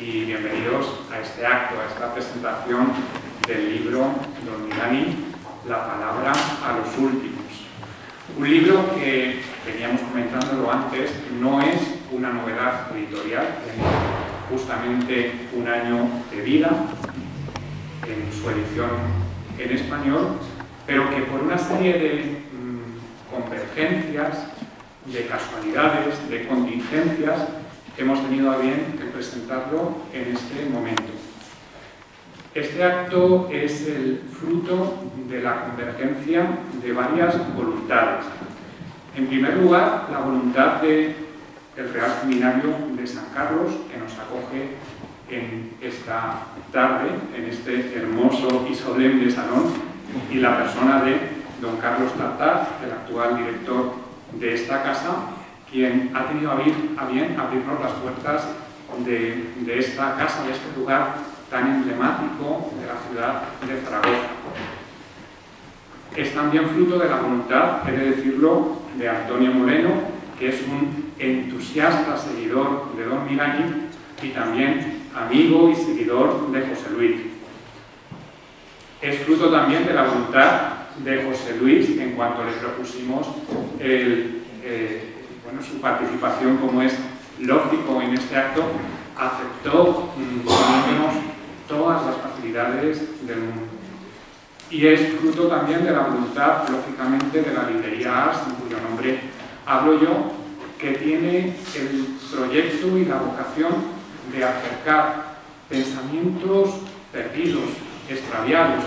y bienvenidos a este acto, a esta presentación del libro Don Milani, La palabra a los últimos. Un libro que, veníamos comentándolo antes, no es una novedad editorial, tiene justamente un año de vida en su edición en español, pero que por una serie de convergencias, de casualidades, de contingencias, hemos tenido a bien que presentarlo en este momento. Este acto es el fruto de la convergencia de varias voluntades. En primer lugar, la voluntad del Real Seminario de San Carlos, que nos acoge en esta tarde, en este hermoso y solemne salón, y la persona de don Carlos Tartar, el actual director de esta casa, quien ha tenido a bien abrirnos las puertas de esta casa, de este lugar tan emblemático de la ciudad de Zaragoza. Es también fruto de la voluntad, he de decirlo, de Antonio Moreno, que es un entusiasta seguidor de don Milani y también amigo y seguidor de José Luis. Es fruto también de la voluntad de José Luis en cuanto le propusimos su participación, como es lógico en este acto, aceptó poniéndonos todas las facilidades del mundo. Y es fruto también de la voluntad, lógicamente, de la librería Ars, en cuyo nombre hablo yo, que tiene el proyecto y la vocación de acercar pensamientos perdidos, extraviados,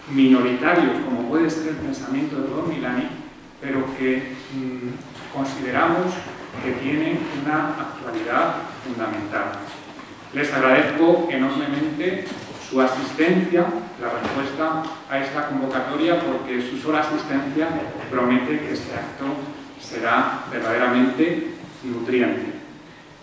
minoritarios, como puede ser el pensamiento de don Milani, pero que consideramos que tiene una actualidad fundamental. Les agradezco enormemente su asistencia, la respuesta a esta convocatoria, porque su sola asistencia promete que este acto será verdaderamente nutriente.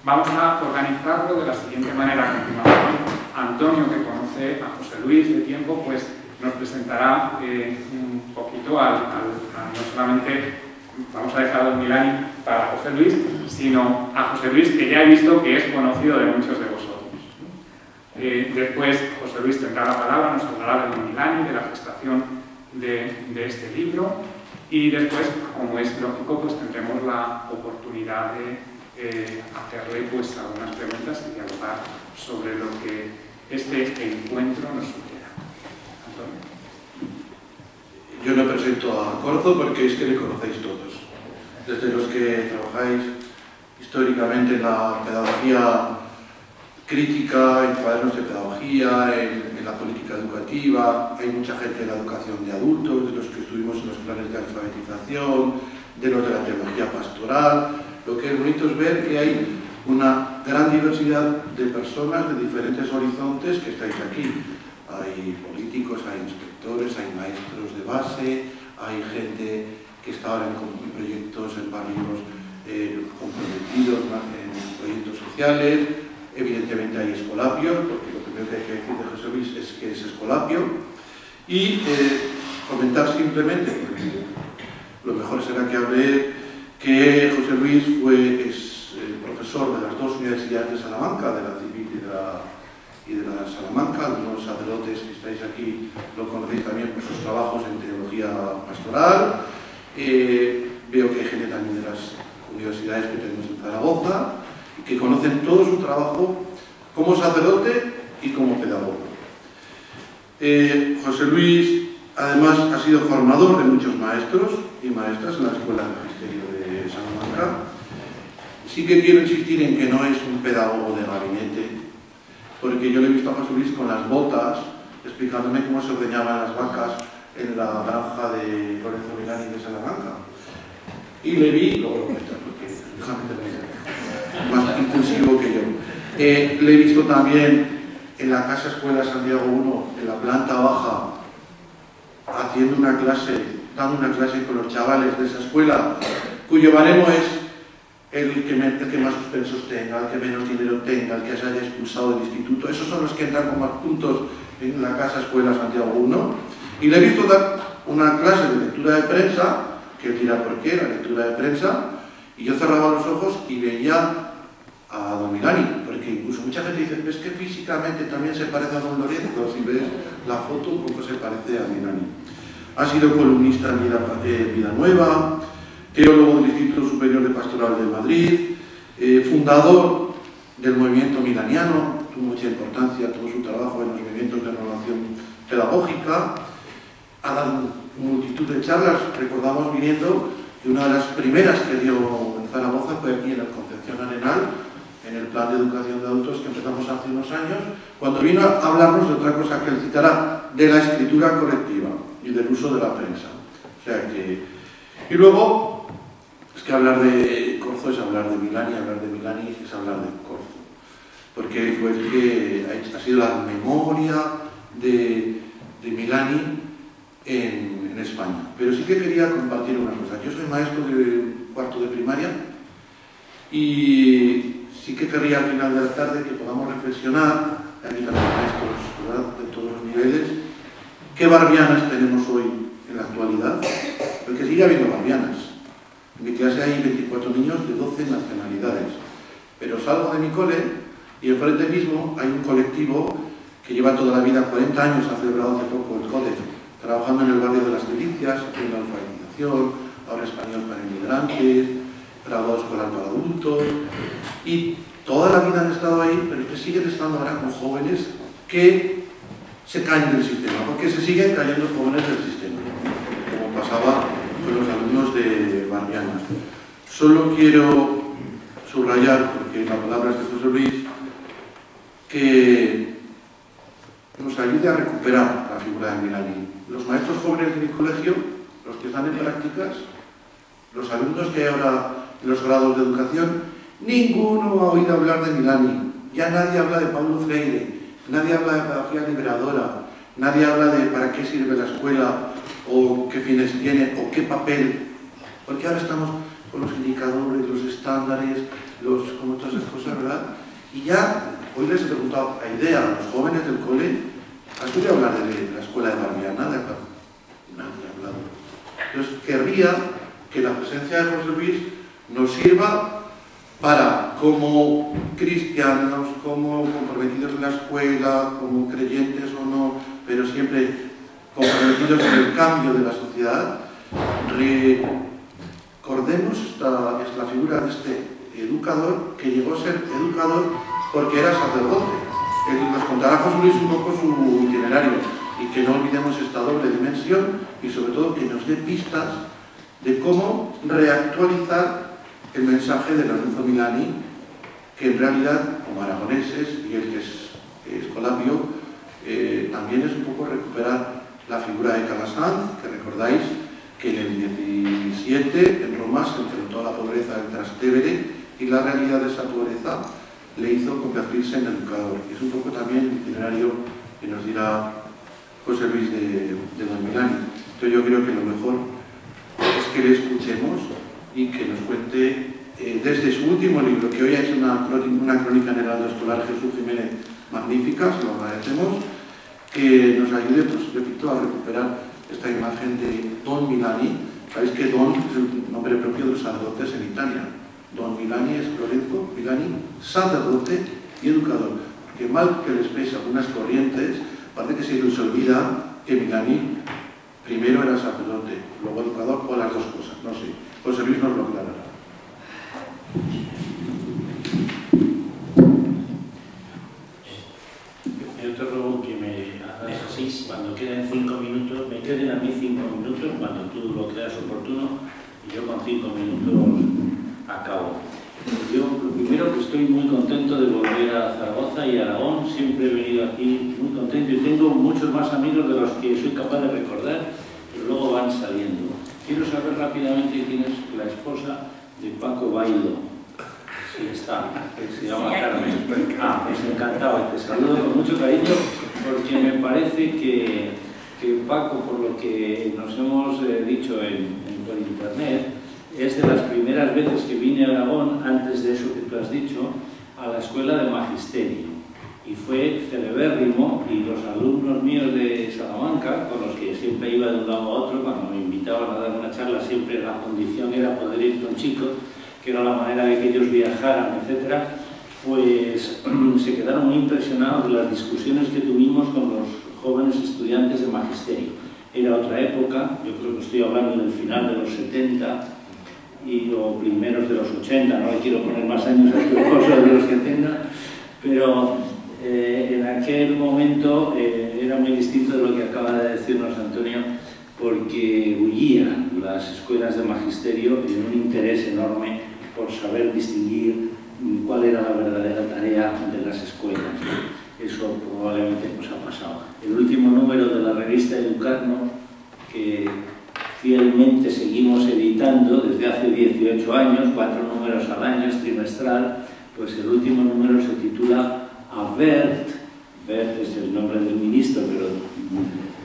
Vamos a organizarlo de la siguiente manera. A continuación, Antonio, que conoce a José Luis de tiempo, pues nos presentará un poquito no solamente vamos a dejar a don Milani para José Luis, sino a José Luis, que ya he visto que es conocido de muchos de vosotros. Después José Luis tendrá la palabra, nos hablará de don Milani, de la gestación de este libro, y después, como es lógico, pues tendremos la oportunidad de hacerle pues algunas preguntas y dialogar sobre lo que este encuentro nos sugiera. Antonio. Yo no presento a Corzo porque es que le conocéis todos. Desde los que trabajáis históricamente en la pedagogía crítica, en cuadernos de pedagogía, en la política educativa, hay mucha gente de la educación de adultos, de los que estuvimos en los planes de alfabetización, de los de la teología pastoral. Lo que es bonito es ver que hay una gran diversidad de personas de diferentes horizontes que estáis aquí. Hay políticos, hay inspectores, hay maestros de base, hay gente que está ahora en proyectos en barrios comprometidos en proyectos sociales. Evidentemente hay escolapios, porque lo primero que hay que decir de José Luis es que es escolapio. Y comentar simplemente, porque lo mejor será que hable, que José Luis es profesor de las dos universidades de Salamanca, de la Civil y de la Salamanca. Algunos sacerdotes que estáis aquí lo conocéis también por sus trabajos en teología pastoral. Veo que hay gente también de las universidades que tenemos en Zaragoza y que conocen todo su trabajo como sacerdote y como pedagogo. José Luis además ha sido formador de muchos maestros y maestras en la Escuela de Magisterio de Salamanca. Sí que quiero insistir en que no es un pedagogo de gabinete, porque yo le he visto a José Luis con las botas, explicándome cómo se ordeñaban las vacas en la granja de Lorenzo Milani de Salamanca. Y le vi, luego lo cuento, porque déjame terminar, más impulsivo que yo. Le he visto también en la Casa Escuela Santiago I, en la planta baja, haciendo una clase, dando una clase con los chavales de esa escuela, cuyo baremo es el que más suspensos tenga, el que menos dinero tenga, el que se haya expulsado del instituto. Esos son los que entran con más puntos en la Casa Escuela Santiago I. Y le he visto dar una clase de lectura de prensa, que él dirá por qué, la lectura de prensa, y yo cerraba los ojos y veía a don Milani, porque incluso muchas mucha gente dice, es que físicamente también se parece a don Lorenzo, si ves la foto un poco se parece a Milani. Ha sido columnista en Vida Nueva, teólogo del Instituto Superior de Pastoral de Madrid, fundador del movimiento milaniano, tuvo mucha importancia todo su trabajo en los movimientos de renovación pedagógica, ha dado multitud de charlas. Recordamos viniendo que una de las primeras que dio en Zaragoza fue aquí en la Concepción Arenal, en el plan de educación de adultos que empezamos hace unos años, cuando vino a hablarnos de otra cosa que él citará, de la escritura colectiva y del uso de la prensa. O sea que... Y luego, es que hablar de Corzo es hablar de Milani es hablar de Corzo, porque él fue el que ha sido la memoria de Milani en España. Pero sí que quería compartir una cosa. Yo soy maestro de cuarto de primaria y sí que querría al final de la tarde que podamos reflexionar, aquí también maestros, ¿verdad?, de todos los niveles, qué barbianas tenemos hoy en la actualidad, porque sigue habiendo barbianas. En mi clase hay 24 niños de 12 nacionalidades, pero salgo de mi cole y enfrente mismo hay un colectivo que lleva toda la vida, 40 años, ha celebrado hace poco el CODE, trabajando en el barrio de las Delicias, haciendo alfabetización, ahora español para inmigrantes, graduado escolar para adultos, y toda la vida han estado ahí, pero es que siguen estando ahora con jóvenes que se caen del sistema, porque se siguen cayendo jóvenes del sistema, como pasaba con los alumnos de Barbianas. Solo quiero subrayar, porque la palabra es de José Luis, que nos ayude a recuperar la figura de Milani. Los maestros jóvenes de mi colegio, los que están en prácticas, los alumnos que hay ahora en los grados de educación, ninguno ha oído hablar de Milani. Ya nadie habla de Paulo Freire, nadie habla de pedagogía liberadora, nadie habla de para qué sirve la escuela, o qué fines tiene, o qué papel. Porque ahora estamos con los indicadores, los estándares, como todas esas cosas, ¿verdad? Y ya, hoy les he preguntado a IDEA, a los jóvenes del cole, ¿has oído hablar de la escuela de Barbiana? Nadie ha hablado. Entonces, querría que la presencia de José Luis nos sirva para, como cristianos, como comprometidos en la escuela, como creyentes o no, pero siempre comprometidos en el cambio de la sociedad, recordemos la figura de este educador que llegó a ser educador porque era sacerdote. Nos contará José Luis un poco su itinerario y que no olvidemos esta doble dimensión y sobre todo que nos dé pistas de cómo reactualizar el mensaje de Lorenzo Milani, que en realidad, como aragoneses y el que es Escolapio, también es un poco recuperar la figura de Calasanz, que recordáis que en el 17 en Roma se enfrentó a la pobreza del Trastevere y la realidad de esa pobreza le hizo convertirse en educador. Y es un poco también el itinerario que nos dirá José Luis de don Milani. Entonces yo creo que lo mejor es que le escuchemos y que nos cuente desde su último libro, que hoy ha hecho una crónica en el Heraldo Escolar, Jesús Jiménez, magnífica, se lo agradecemos, que nos ayude, pues repito, a recuperar esta imagen de don Milani. Sabéis que don es el nombre propio de los sacerdotes en Italia. Don Milani es Lorenzo Milani, sacerdote y educador. Porque mal que les pese algunas corrientes, parece que se les olvida que Milani primero era sacerdote, luego educador, o las dos cosas, no sé. José Luis nos lo aclarará. Yo te ruego que me hagas así, cuando queden 5 minutos, me queden a mí 5 minutos, cuando tú lo creas oportuno, y yo con 5 minutos acabo. Yo, lo primero, que estoy muy contento de volver a Zaragoza y a Aragón. Siempre he venido aquí muy contento y tengo muchos más amigos de los que soy capaz de recordar, pero luego van saliendo. Quiero saber rápidamente quién es la esposa de Paco Bailo. Sí, está, que se llama Carmen. Pues encantado, te saludo con mucho cariño, porque me parece que Paco, por lo que nos hemos dicho por internet, es de las primeras veces que vine a Aragón, antes de eso que tú has dicho, a la escuela de magisterio. Y fue celebérrimo, y los alumnos míos de Salamanca, con los que siempre iba de un lado a otro, cuando me invitaban a dar una charla, siempre la condición era poder ir con chicos, que era la manera de que ellos viajaran, etc. pues se quedaron muy impresionados de las discusiones que tuvimos con los jóvenes estudiantes de magisterio. Era otra época, yo creo que estoy hablando del final de los 70 o primeros de los 80, no le quiero poner más años a tu cosa de los que tenga, pero en aquel momento era muy distinto de lo que acaba de decirnos Antonio, porque huían las escuelas de magisterio en un interés enorme por saber distinguir cuál era la verdadera tarea de las escuelas. Eso probablemente pues, ha pasado. El último número de la revista Educarnos, que fielmente seguimos editando desde hace 18 años, 4 números al año, es trimestral, pues el último número se titula Avert, Vert es el nombre del ministro, pero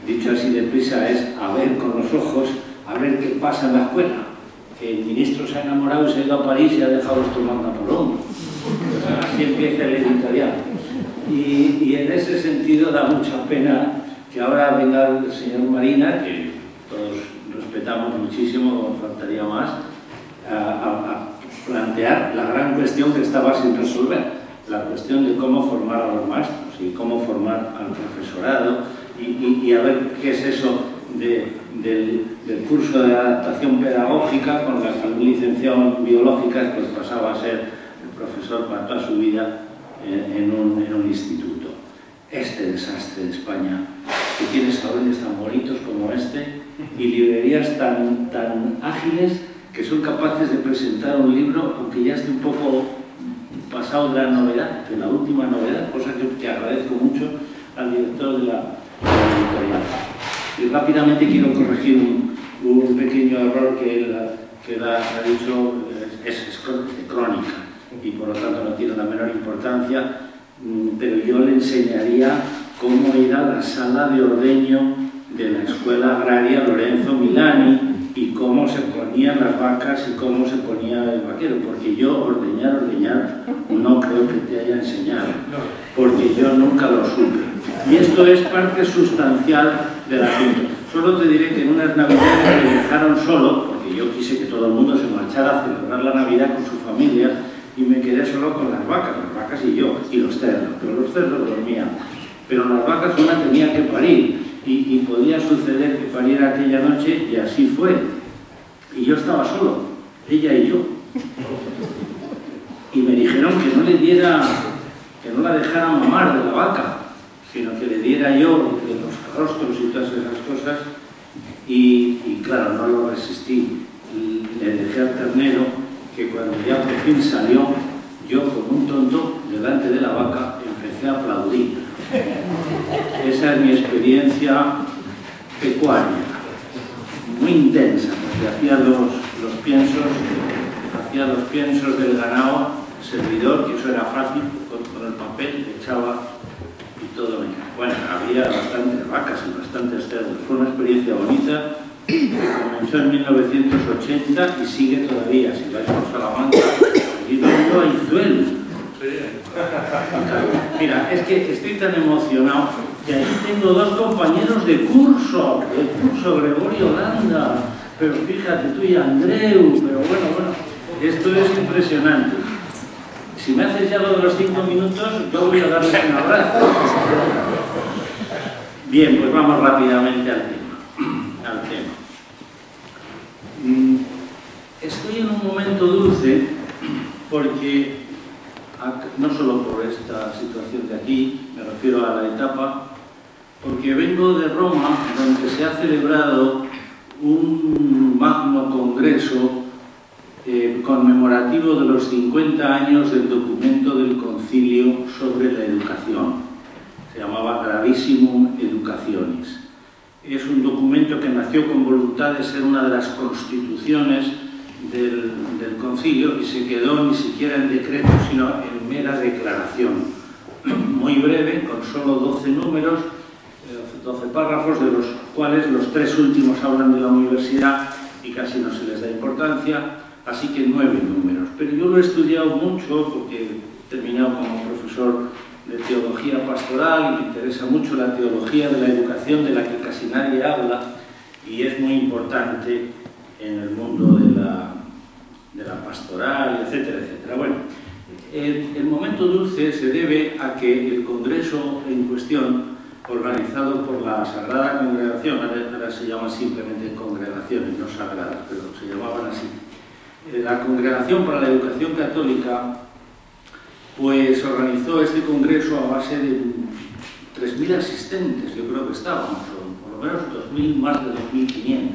dicho así deprisa es a ver con los ojos, a ver qué pasa en la escuela. Que el ministro se ha enamorado y se ha ido a París y ha dejado tomar Napoleón. Pues así empieza el editorial. Y en ese sentido da mucha pena que ahora venga el señor Marina, que todos respetamos muchísimo, como faltaría más, a plantear la gran cuestión que estaba sin resolver, la cuestión de cómo formar a los maestros y cómo formar al profesorado y a ver qué es eso del curso de adaptación pedagógica con la que un licenciado en biológicas pues pasaba a ser el profesor para toda su vida en un instituto. Este desastre de España, que tiene salones tan bonitos como este y librerías tan ágiles que son capaces de presentar un libro, aunque ya esté un poco pasado de la novedad, de la última novedad, cosa que agradezco mucho al director de la editorial. Y rápidamente quiero corregir un pequeño error que él ha dicho, es crónica y por lo tanto no tiene la menor importancia, pero yo le enseñaría cómo ir a la sala de ordeño de la escuela agraria Lorenzo Milani y cómo se ponían las vacas y cómo se ponía el vaquero, porque yo ordeñar no creo que te haya enseñado, porque yo nunca lo supe. Y esto es parte sustancial del asunto. Solo te diré que en unas navidades me dejaron solo, porque yo quise que todo el mundo se marchara a celebrar la Navidad con su familia, y me quedé solo con las vacas y yo, y los cerdos, pero los cerdos dormían. Pero las vacas una tenía que parir, y podía suceder que pariera aquella noche, y así fue. Y yo estaba solo, ella y yo. Y me dijeron que no la dejara mamar de la vaca, sino que le diera yo de los rostros y todas esas cosas, y claro, no lo resistí. Le dejé al ternero, que cuando ya por fin salió, yo como un tonto, delante de la vaca, empecé a aplaudir. Esa es mi experiencia pecuaria, muy intensa, porque hacía los piensos del ganado, servidor, que eso era fácil, con el papel, echaba y todo me cae. Bueno, había bastantes vacas y bastantes cerdos. Fue una experiencia bonita que comenzó en 1980 y sigue todavía. Si vais por Salamanca, allí no hay Izuel. Mira, es que estoy tan emocionado que aquí tengo dos compañeros de curso, Gregorio Landa, pero fíjate tú y Andreu, pero bueno, esto es impresionante. Si me haces ya lo de los 5 minutos, yo voy a darles un abrazo. Bien, pues vamos rápidamente al tema. Estoy en un momento dulce porque, no solo por esta situación de aquí, me refiero a la etapa, porque vengo de Roma, donde se ha celebrado un magno congreso conmemorativo de los 50 años del documento del Concilio sobre la educación. Se llamaba Gravissimum Educationis. Es un documento que nació con voluntad de ser una de las constituciones del Concilio y se quedó ni siquiera en decreto, sino en mera declaración. Muy breve, con solo 12 números, 12 párrafos, de los cuales los 3 últimos hablan de la universidad y casi no se les da importancia, así que 9 números. Pero yo lo he estudiado mucho porque he terminado como profesor de teología pastoral y me interesa mucho la teología de la educación, de la que casi nadie habla, y es muy importante en el mundo de la pastoral, etcétera, etcétera. Bueno, El momento dulce se debe a que el congreso en cuestión, organizado por la Sagrada Congregación, ahora se llaman simplemente congregaciones, no sagradas, pero se llamaban así, la Congregación para la Educación Católica, pues organizó este congreso a base de 3.000 asistentes, yo creo que estábamos, o por lo menos 2.000, más de 2.500,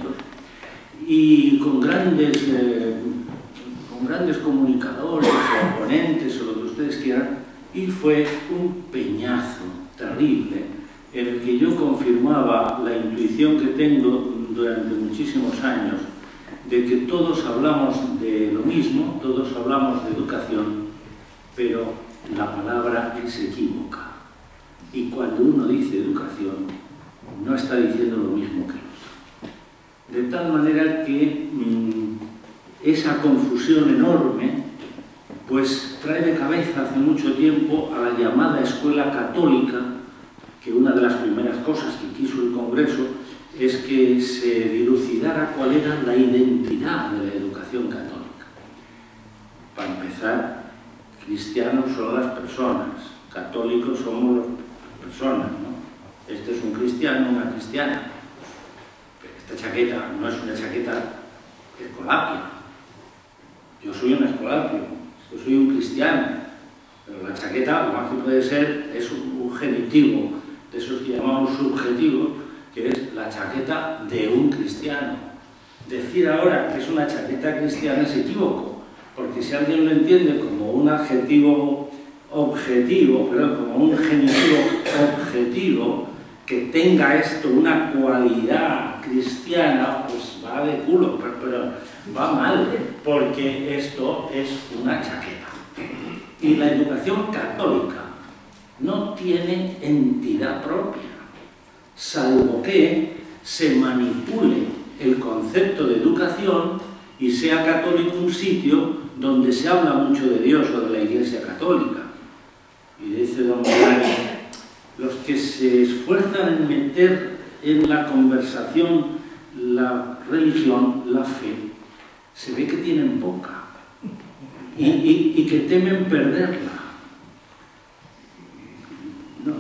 y con grandes comunicadores o ponentes o lo que ustedes quieran, y fue un peñazo terrible en el que yo confirmaba la intuición que tengo durante muchísimos años de que todos hablamos de lo mismo, todos hablamos de educación, pero la palabra es equívoca. Y cuando uno dice educación, no está diciendo lo mismo que el otro. De tal manera que esa confusión enorme pues trae de cabeza hace mucho tiempo a la llamada escuela católica, que una de las primeras cosas que quiso el Congreso es que se dilucidara cuál era la identidad de la educación católica. Para empezar, cristianos son las personas, católicos somos las personas, ¿no? Este es un cristiano, una cristiana. Esta chaqueta no es una chaqueta escolapia. Yo soy un escolapio, yo soy un cristiano, pero la chaqueta lo más que puede ser es un genitivo, de esos que llamamos subjetivos, que es la chaqueta de un cristiano. Decir ahora que es una chaqueta cristiana es equívoco, porque si alguien lo entiende como un adjetivo objetivo, como un genitivo objetivo, que tenga esto una cualidad cristiana, pues va de culo, pero va mal, porque esto es una chaqueta. Y la educación católica no tiene entidad propia, salvo que se manipule el concepto de educación y sea católico un sitio donde se habla mucho de Dios o de la Iglesia Católica. Y dice don Milani, los que se esfuerzan en meter en la conversación la religión, la fe, se ve que tienen poca y que temen perderla.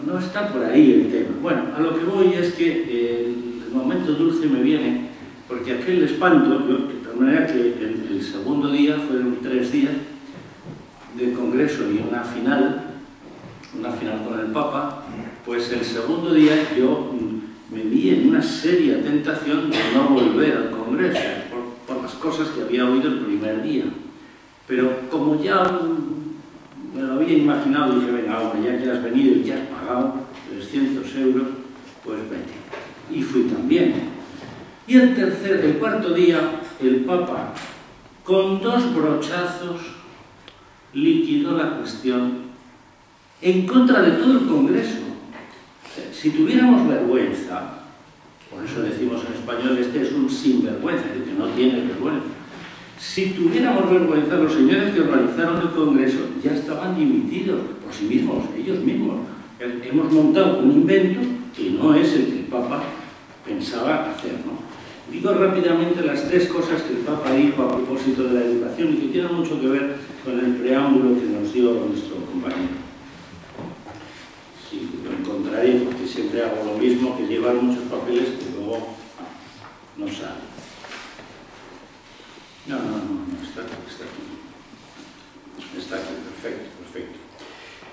No está por ahí el tema. Bueno, a lo que voy es que el momento dulce me viene porque aquel espanto, de tal manera que el segundo día fueron 3 días de congreso y una final con el Papa, pues el segundo día yo me vi en una seria tentación de no volver al congreso por las cosas que había oído el primer día. Pero como ya me lo había imaginado, dije, venga, hombre, ya que has venido y que has pagado 300 €, pues vete. Y fui también. Y el cuarto día, el Papa, con 2 brochazos, liquidó la cuestión en contra de todo el Congreso. Si tuviéramos vergüenza, por eso decimos en español, este es un sinvergüenza, es decir, que no tiene vergüenza. Si tuviéramos vergüenza, los señores que organizaron el Congreso ya estaban dimitidos por sí mismos, ellos mismos. Hemos montado un invento que no es el que el Papa pensaba hacer, ¿no? Digo rápidamente las 3 cosas que el Papa dijo a propósito de la educación y que tienen mucho que ver con el preámbulo que nos dio nuestro compañero. Sí, lo encontraré porque siempre hago lo mismo, que llevar muchos papeles que luego no salen. No, está aquí. Está aquí, perfecto.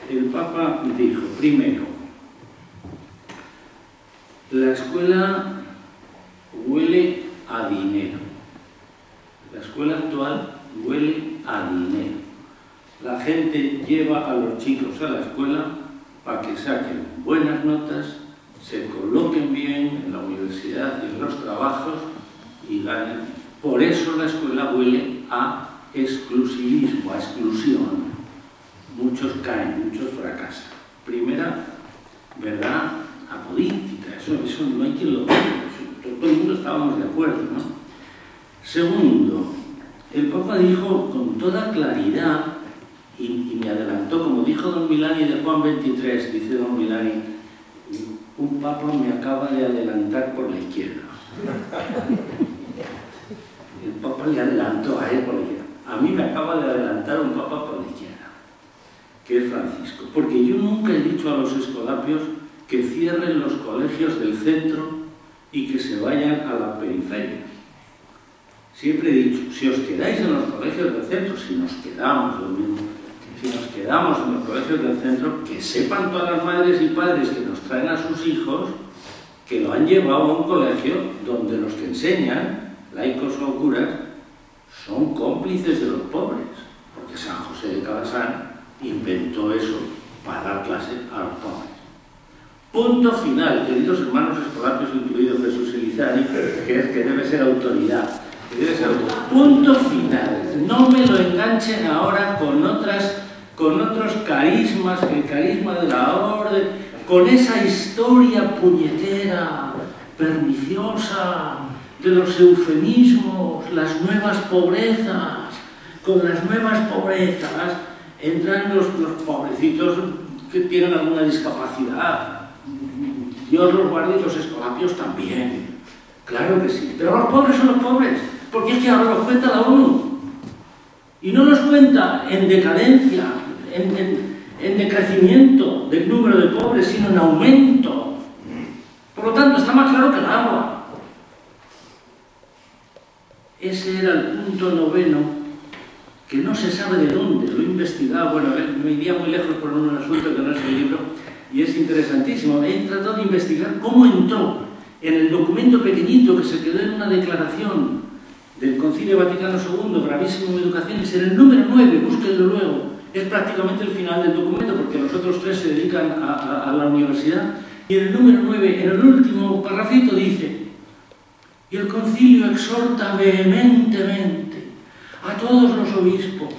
El Papa dijo, primero, la escuela huele a dinero. La escuela actual huele a dinero. La gente lleva a los chicos a la escuela para que saquen buenas notas, se coloquen bien en la universidad y en los trabajos y ganen. Por eso la escuela huele a exclusivismo, a exclusión. Muchos caen, muchos fracasan. Primera verdad apolítica, eso no hay quien lo diga, todo el mundo estábamos de acuerdo, ¿no? Segundo, el Papa dijo con toda claridad, y me adelantó, como dijo don Milani de Juan 23, dice don Milani, un Papa me acaba de adelantar por la izquierda. El Papa le adelantó a él por la izquierda. A mí me acaba de adelantar un Papa por la izquierda. que es Francisco. Porque yo nunca he dicho a los escolapios que cierren los colegios del centro y que se vayan a la periferia. Siempre he dicho, si os quedáis en los colegios del centro, si nos quedamos, lo mismo, si nos quedamos en los colegios del centro, que sepan todas las madres y padres que nos traen a sus hijos que lo han llevado a un colegio donde los que enseñan, laicos o curas, son cómplices de los pobres, porque San José de Calasán inventó eso para dar clase a los pobres. Punto final, queridos hermanos escolapios, incluido Jesús Elizari, que debe ser autoridad. Punto final. No me lo enganchen ahora con otros carismas, el carisma de la orden, con esa historia puñetera, perniciosa, de los eufemismos, las nuevas pobrezas. Con las nuevas pobrezas entran los pobrecitos que tienen alguna discapacidad. Dios los guarde y los escolapios también. Claro que sí. Pero los pobres son los pobres. Porque es que ahora los cuenta la ONU. Y no los cuenta en decadencia, en decrecimiento del número de pobres, sino en aumento. Por lo tanto, está más claro que el agua. Ese era el punto noveno, que no se sabe de dónde, lo he investigado. Bueno, me iría muy lejos por un asunto que no es el libro, y es interesantísimo. He tratado de investigar cómo entró en el documento pequeñito que se quedó en una declaración del Concilio Vaticano II, Gravísimo Educaciones, en el número 9, búsquenlo luego, es prácticamente el final del documento, porque los otros tres se dedican a la universidad, y en el número 9, en el último parrafito dice: y el Concilio exhorta vehementemente a todos los obispos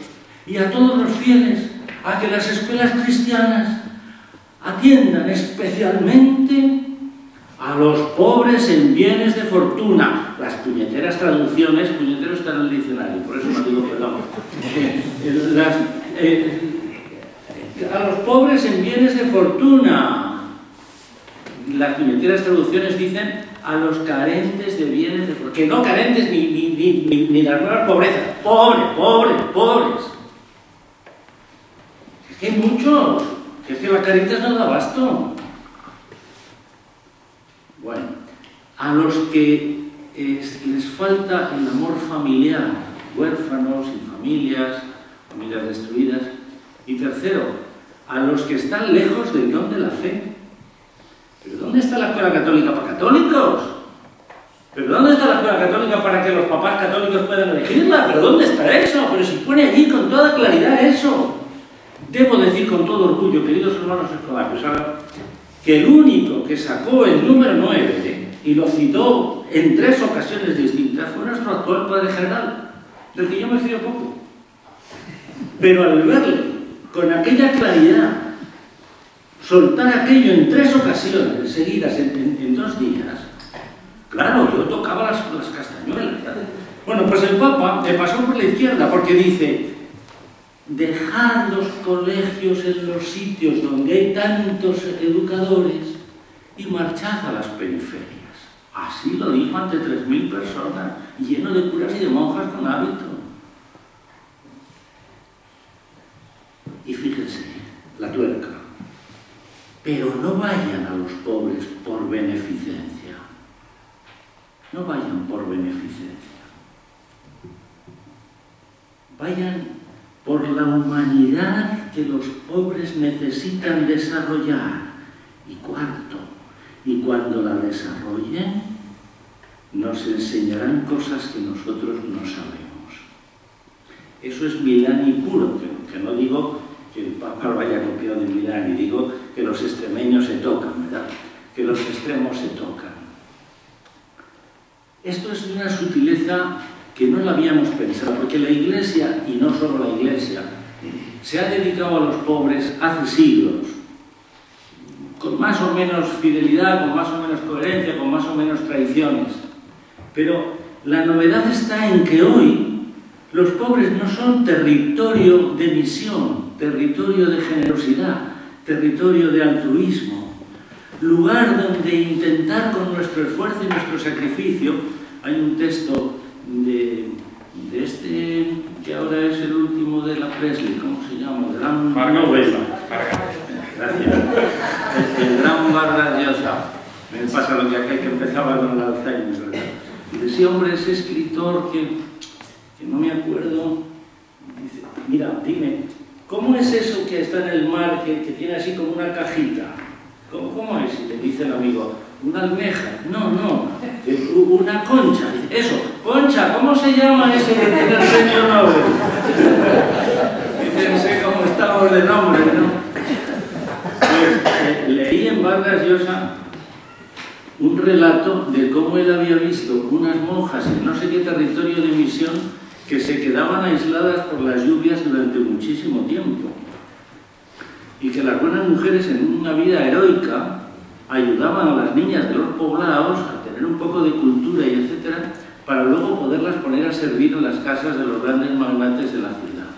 y a todos los fieles a que las escuelas cristianas atiendan especialmente a los pobres en bienes de fortuna. Las puñeteras traducciones, puñetero está en el diccionario, por eso no digo perdón. A los pobres en bienes de fortuna. Las puñeteras traducciones dicen a los carentes de bienes de fortuna. Que no carentes ni las nuevas pobrezas. Pobres. Es que hay muchos. Es que la Caritas no da abasto. Bueno, a los que les falta el amor familiar, huérfanos, sin familias, familias destruidas. Y tercero, a los que están lejos del don de la fe. ¿Pero dónde está la escuela católica para católicos? ¿Pero dónde está la escuela católica para que los papás católicos puedan elegirla? ¿Pero dónde está eso? Pero si pone allí con toda claridad eso. Debo decir con todo orgullo, queridos hermanos escolapios, que el único que sacó el número 9 y lo citó en 3 ocasiones distintas fue nuestro actual padre general, del que yo me fío poco. Pero al verle con aquella claridad soltar aquello en 3 ocasiones seguidas en 2 días, claro, yo tocaba las castañuelas. Bueno, pues el Papa me pasó por la izquierda porque dice: dejad los colegios en los sitios donde hay tantos educadores y marchad a las periferias. Así lo dijo ante 3.000 personas, lleno de curas y de monjas con hábito. Y fíjense, la tuerca. Pero no vayan a los pobres por beneficencia. No vayan por beneficencia. Vayan por la humanidad que los pobres necesitan desarrollar. Y cuarto, y cuando la desarrollen, nos enseñarán cosas que nosotros no sabemos. Eso es Milani puro, que no digo que el Papa lo haya copiado de Milani, digo que los extremeños se tocan, ¿verdad? Que los extremos se tocan. Esto es una sutileza que no la habíamos pensado, porque la Iglesia, y no solo la Iglesia, se ha dedicado a los pobres hace siglos, con más o menos fidelidad, con más o menos coherencia, con más o menos tradiciones. Pero la novedad está en que hoy los pobres no son territorio de misión, territorio de generosidad, territorio de altruismo, lugar donde intentar con nuestro esfuerzo y nuestro sacrificio. Hay un texto de este, que ahora es el último de la Presley, ¿cómo se llama? llama? El gran Vargas Nobel. Vargas. Gracias. El gran Vargas Llosa. Me pasa lo que acá que empezaba con el Alzheimer, ¿verdad? Y decía, hombre, ese escritor que no me acuerdo, dice, mira, dime, ¿cómo es eso que está en el mar, que tiene así como una cajita? ¿Cómo es? Y le dice el amigo, una almeja. No, una concha. Dice, eso, concha, ¿cómo se llama ese que tiene el premio Nobel? Fíjense cómo estamos de nombre, ¿no? Pues leí en Vargas Llosa un relato de cómo él había visto unas monjas en no sé qué territorio de misión que se quedaban aisladas por las lluvias durante muchísimo tiempo y que las buenas mujeres en una vida heroica ayudaban a las niñas de los poblados a tener un poco de cultura y etcétera, para luego poderlas poner a servir en las casas de los grandes magnates de la ciudad.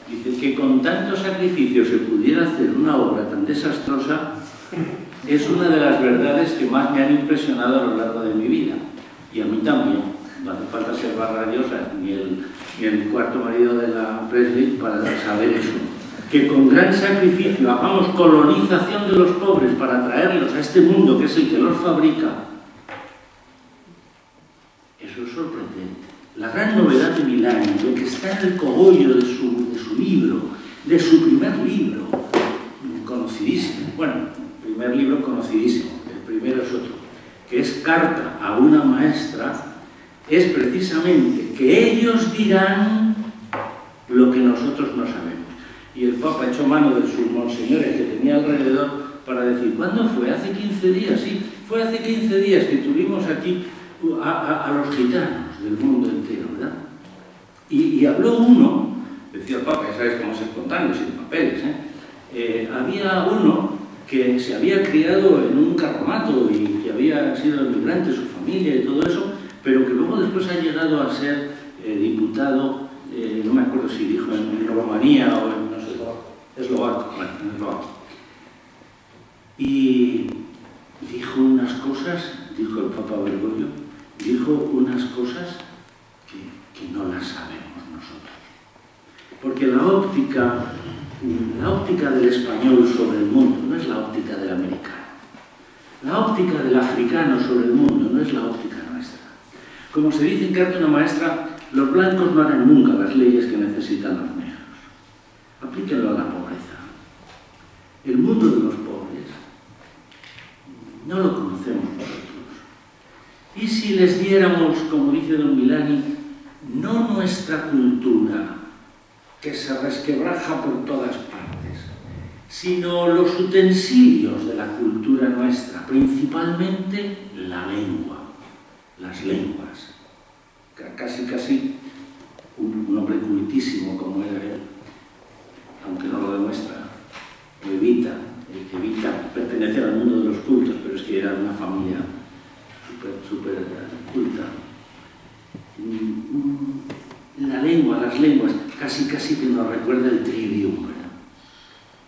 Dice que con tanto sacrificio se pudiera hacer una obra tan desastrosa. Es una de las verdades que más me han impresionado a lo largo de mi vida. Y a mí también. No hace falta ser Vargas Llosa ni el cuarto marido de la Presley para saber eso. Que con gran sacrificio hagamos colonización de los pobres para traerlos a este mundo que es el que los fabrica. Eso es sorprendente. La gran novedad de Milani, lo que está en el cogollo de su libro, de su primer libro, conocidísimo. Bueno, primer libro conocidísimo, el primero es otro, que es Carta a una maestra, es precisamente que ellos dirán lo que nosotros no sabemos. Y el Papa echó mano de sus monseñores que tenía alrededor para decir, ¿cuándo fue? Hace 15 días, sí, fue hace 15 días que tuvimos aquí a los gitanos del mundo entero, ¿verdad? Y habló uno, decía el Papa, ya sabes cómo es espontáneo, sin papeles, había uno que se había criado en un carromato y que había sido inmigrante, su familia y todo eso, pero que luego después ha llegado a ser diputado, no me acuerdo si dijo en Rumanía o en, no sé, eslovaco, bueno, en eslovaco. Y dijo unas cosas, dijo el Papa Bergoglio, dijo unas cosas que no las sabemos nosotros. Porque la óptica del español sobre el mundo no es la óptica del americano. La óptica del africano sobre el mundo no es la óptica nuestra. Como se dice en Carta a una maestra, los blancos no harán nunca las leyes que necesitan los negros. Aplíquenlo a la pobreza. El mundo de los pobres no lo conocemos nosotros. Y si les diéramos, como dice don Milani, no nuestra cultura, que se resquebraja por todas partes, sino los utensilios de la cultura nuestra, principalmente la lengua, las lenguas. Casi un hombre cultísimo como era él, aunque no lo demuestra, lo evita, pertenecer al mundo de los cultos, pero es que era una familia súper culta. La lengua, las lenguas, casi que nos recuerda el trivium, ¿verdad?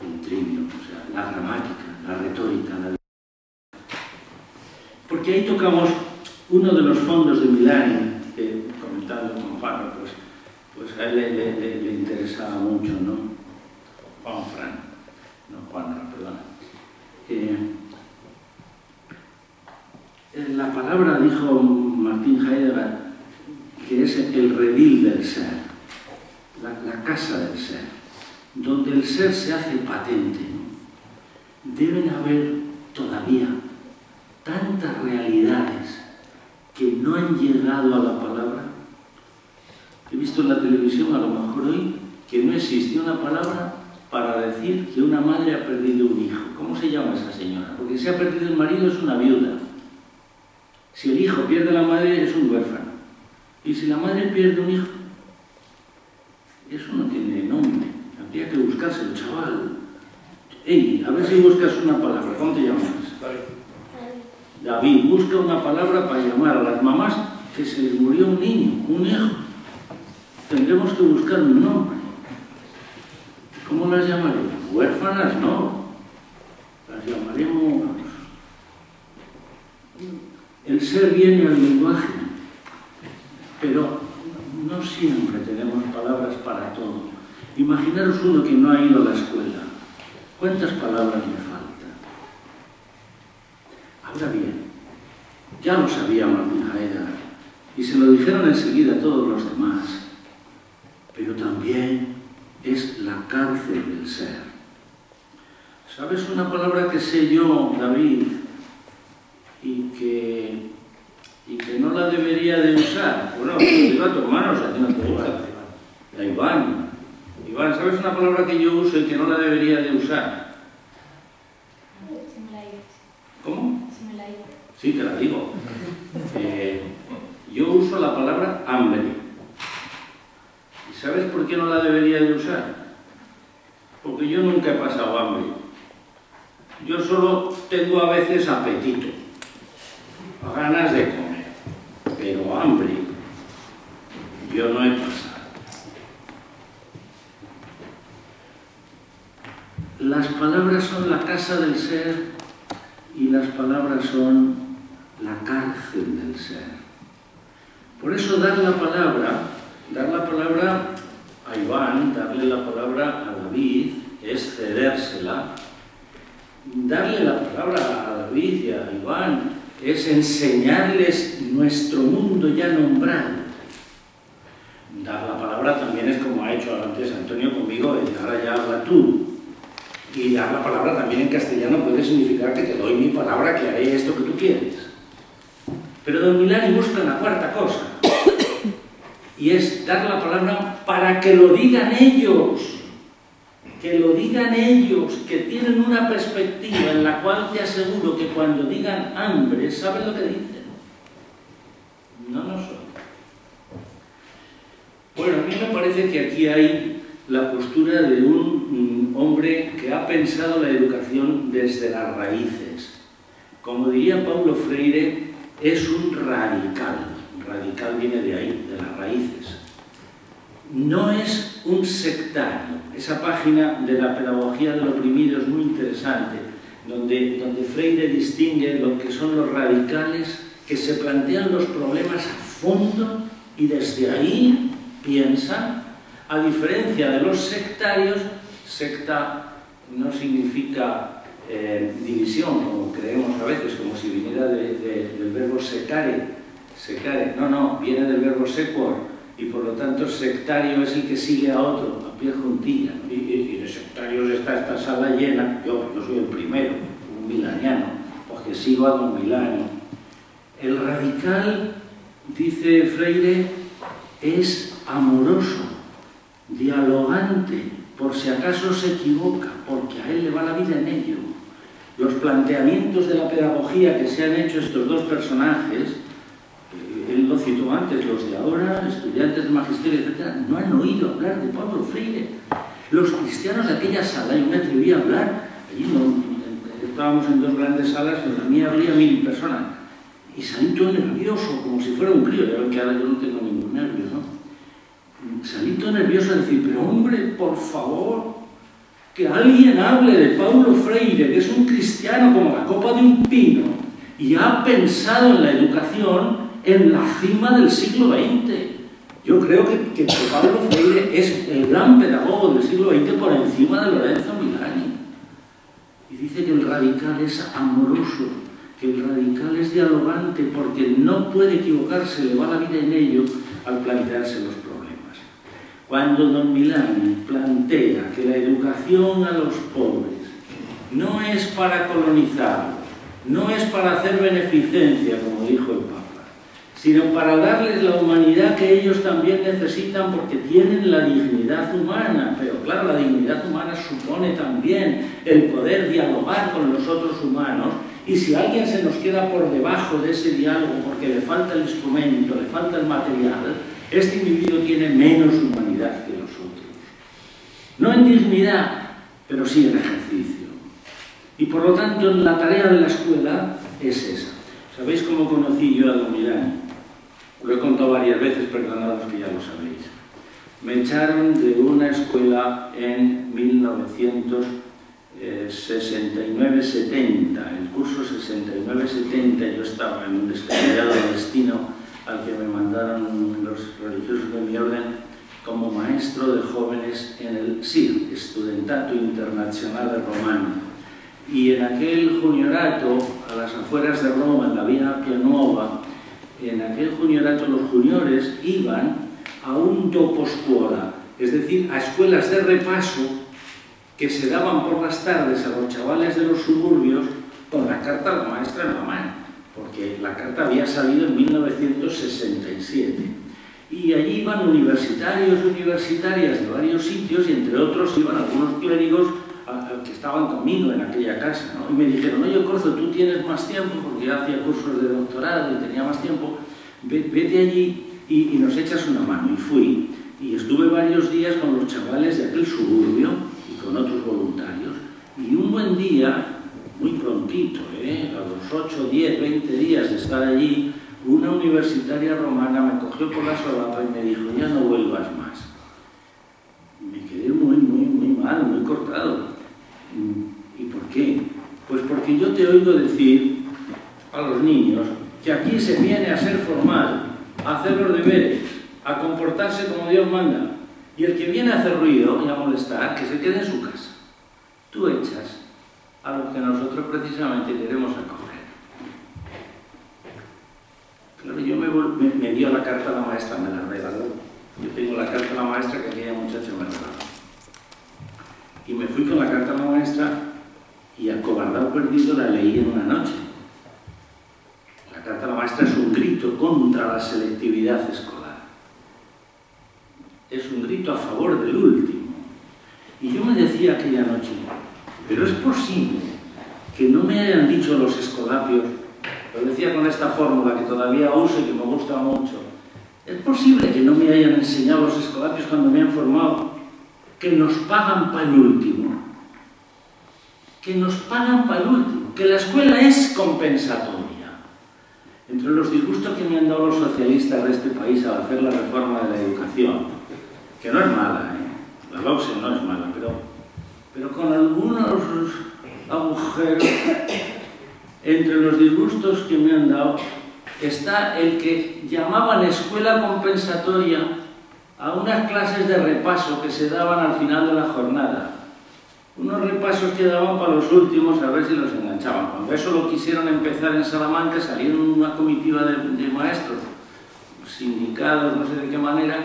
El trivium, o sea, la gramática, la retórica. Porque ahí tocamos uno de los fondos de Milani, que comentando con Juan, pues a él le interesaba mucho, ¿no? Perdona. La palabra, dijo Martin Heidegger, que es el redil del ser, la casa del ser, donde el ser se hace patente, ¿no? Deben haber todavía tantas realidades que no han llegado a la palabra. He visto en la televisión, a lo mejor hoy, que no existe una palabra para decir que una madre ha perdido un hijo. ¿Cómo se llama esa señora? Porque si ha perdido el marido es una viuda. Si el hijo pierde a la madre es un huérfano. Y si la madre pierde un hijo, eso no tiene nombre. Habría que buscarse el chaval. Ey, a ver si buscas una palabra. ¿Cómo te llamas? David, busca una palabra para llamar a las mamás que se les murió un niño, un hijo. Tendremos que buscar un nombre. ¿Cómo las llamaremos? Huérfanas, no. Las llamaremos... El ser viene al lenguaje, pero no siempre tenemos palabras para todo. Imaginaros uno que no ha ido a la escuela. ¿Cuántas palabras le faltan? Ahora bien, ya lo sabía Martín Heidegger y se lo dijeron enseguida a todos los demás, pero también es la cárcel del ser. ¿Sabes una palabra que sé yo, David, y que no la debería de usar? Bueno, te lo digo a tu hermano, o sea, que no te gusta. La Iván. Iván, ¿sabes una palabra que yo uso y que no la debería de usar? ¿Cómo? Sí, te la digo. Yo uso la palabra hambre. ¿Y sabes por qué no la debería de usar? Porque yo nunca he pasado hambre. Yo solo tengo a veces apetito, ganas de comer, pero hambre yo no he pasado. Las palabras son la casa del ser y las palabras son la cárcel del ser. Por eso dar la palabra a Iván, darle la palabra a David, es cedérsela. Darle la palabra a David y a Iván es enseñarles nuestro mundo ya nombrado. Dar la palabra también es como ha hecho antes Antonio conmigo, y ahora ya habla tú. Y dar la palabra también en castellano puede significar que te doy mi palabra, que haré esto que tú quieres. Pero don Milani busca la cuarta cosa, y es dar la palabra para que lo digan ellos. Que lo digan ellos, que tienen una perspectiva en la cual te aseguro que cuando digan hambre, ¿saben lo que dicen? No nosotros. Bueno, a mí me parece que aquí hay la postura de un hombre que ha pensado la educación desde las raíces. Como diría Paulo Freire, es un radical. Radical viene de ahí, de las raíces. No es un sectario. Esa página de la pedagogía del oprimido es muy interesante, donde Freire distingue lo que son los radicales que se plantean los problemas a fondo y desde ahí piensan, a diferencia de los sectarios. Secta no significa división, como creemos a veces, como si viniera del verbo secare. No, viene del verbo sequor. Y por lo tanto sectario es el que sigue a otro, a pie juntilla. Y de sectarios está esta sala llena. Yo soy el primero, un milaniano, porque sigo a don Milani. El radical, dice Freire, es amoroso, dialogante, por si acaso se equivoca, porque a él le va la vida en ello. Los planteamientos de la pedagogía que se han hecho estos dos personajes, él lo citó antes, los de ahora, estudiantes de magisterio, etc., no han oído hablar de Paulo Freire. Los cristianos de aquella sala, yo me atreví a hablar, allí estábamos en dos grandes salas, en la mía habría 1000 personas, y salí todo nervioso, como si fuera un crío, ya ven que ahora yo no tengo ningún nervio, ¿no? Salí todo nervioso a decir, pero hombre, por favor, que alguien hable de Paulo Freire, que es un cristiano como la copa de un pino, y ha pensado en la educación en la cima del siglo XX. Yo creo que Paulo Freire es el gran pedagogo del siglo XX por encima de Lorenzo Milani. Y dice que el radical es amoroso, que el radical es dialogante, porque no puede equivocarse, le va la vida en ello al plantearse los problemas. Cuando don Milani plantea que la educación a los pobres no es para colonizarlos, no es para hacer beneficencia, como dijo el Papa, sino para darles la humanidad que ellos también necesitan porque tienen la dignidad humana. Pero claro, la dignidad humana supone también el poder dialogar con los otros humanos, y si alguien se nos queda por debajo de ese diálogo porque le falta el instrumento, le falta el material, este individuo tiene menos humanidad que los otros. No en dignidad, pero sí en ejercicio. Y por lo tanto, la tarea de la escuela es esa. ¿Sabéis cómo conocí yo a don Milani? Lo he contado varias veces, perdonad los que ya lo sabéis. Me echaron de una escuela en 1969-70, el curso 69-70, yo estaba en un descabellado destino al que me mandaron los religiosos de mi orden, como maestro de jóvenes en el SIR, Studentato Internazionale Romano. Y en aquel juniorato, a las afueras de Roma, en la Vía Appia Nuova, en aquel juniorato los juniores iban a un doposcuola, es decir, a escuelas de repaso que se daban por las tardes a los chavales de los suburbios con la carta a la maestra en la mano, porque la carta había salido en 1967. Y allí iban universitarios y universitarias de varios sitios, y entre otros iban algunos clérigos que estaban conmigo en aquella casa, ¿no? Y me dijeron: oye, Corzo, tú tienes más tiempo, porque yo hacía cursos de doctorado y tenía más tiempo, vete allí y nos echas una mano. Y fui, y estuve varios días con los chavales de aquel suburbio y con otros voluntarios, y un buen día, muy prontito, a los 8, 10, 20 días de estar allí, una universitaria romana me cogió por la solapa y me dijo: ya no vuelvas más. Me quedé muy mal, muy cortado. ¿Y por qué? Pues porque yo te oigo decir a los niños que aquí se viene a ser formal, a hacer los deberes, a comportarse como Dios manda, y el que viene a hacer ruido y a molestar, que se quede en su casa. Tú echas a los que nosotros precisamente queremos acoger. Claro, yo me dio la carta a la maestra, me la regaló. Yo tengo la carta a la maestra que aquella muchacha me regaló. Y me fui con la carta a la maestra y, acobardado perdido, la leí en una noche. La carta a la maestra es un grito contra la selectividad escolar. Es un grito a favor del último. Y yo me decía aquella noche: pero es posible que no me hayan dicho los escolapios, lo decía con esta fórmula que todavía uso y que me gusta mucho, es posible que no me hayan enseñado los escolapios cuando me han formado que nos pagan para el último, que nos pagan para el último, que la escuela es compensatoria. Entre los disgustos que me han dado los socialistas de este país al hacer la reforma de la educación, que no es mala, la LOMCE no es mala, pero con algunos agujeros, entre los disgustos que me han dado está el que llamaban escuela compensatoria a unas clases de repaso que se daban al final de la jornada. Unos repasos que daban para los últimos a ver si los enganchaban. Cuando eso lo quisieron empezar en Salamanca, salieron una comitiva de maestros, sindicados, no sé de qué manera,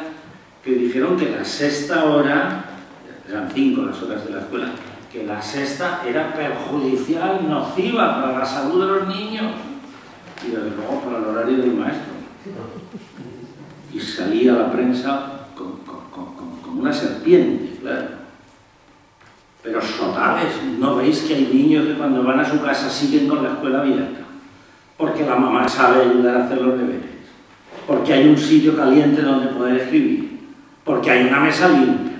que dijeron que la sexta hora, eran 5 las horas de la escuela, que la sexta era perjudicial, nociva para la salud de los niños y desde luego para el horario del maestro. Y salía la prensa como una serpiente, claro. Pero sotales, ¿no veis que hay niños que cuando van a su casa siguen con la escuela abierta? Porque la mamá sabe ayudar a hacer los deberes, porque hay un sitio caliente donde poder escribir, porque hay una mesa limpia.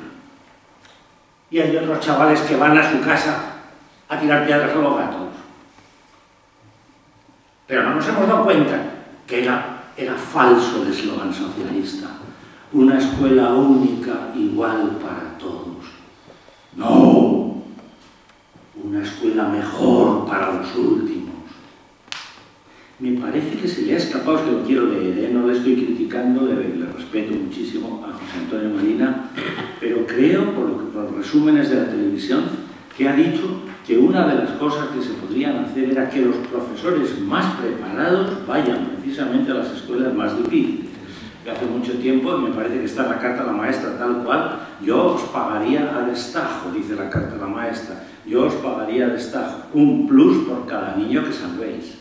Y hay otros chavales que van a su casa a tirar piedras a los gatos. Pero no nos hemos dado cuenta que era falso el eslogan socialista. Una escuela única, igual para todos. No, una escuela mejor para los últimos. Me parece que se le ha escapado, es que lo quiero leer, no le estoy criticando, le respeto muchísimo a José Antonio Molina, pero creo, por los resúmenes de la televisión, que ha dicho que una de las cosas que se podrían hacer era que los profesores más preparados vayan precisamente a las escuelas más difíciles. Que hace mucho tiempo, me parece que está la carta a la maestra tal cual, yo os pagaría a destajo, dice la carta a la maestra, yo os pagaría a destajo un plus por cada niño que salvéis.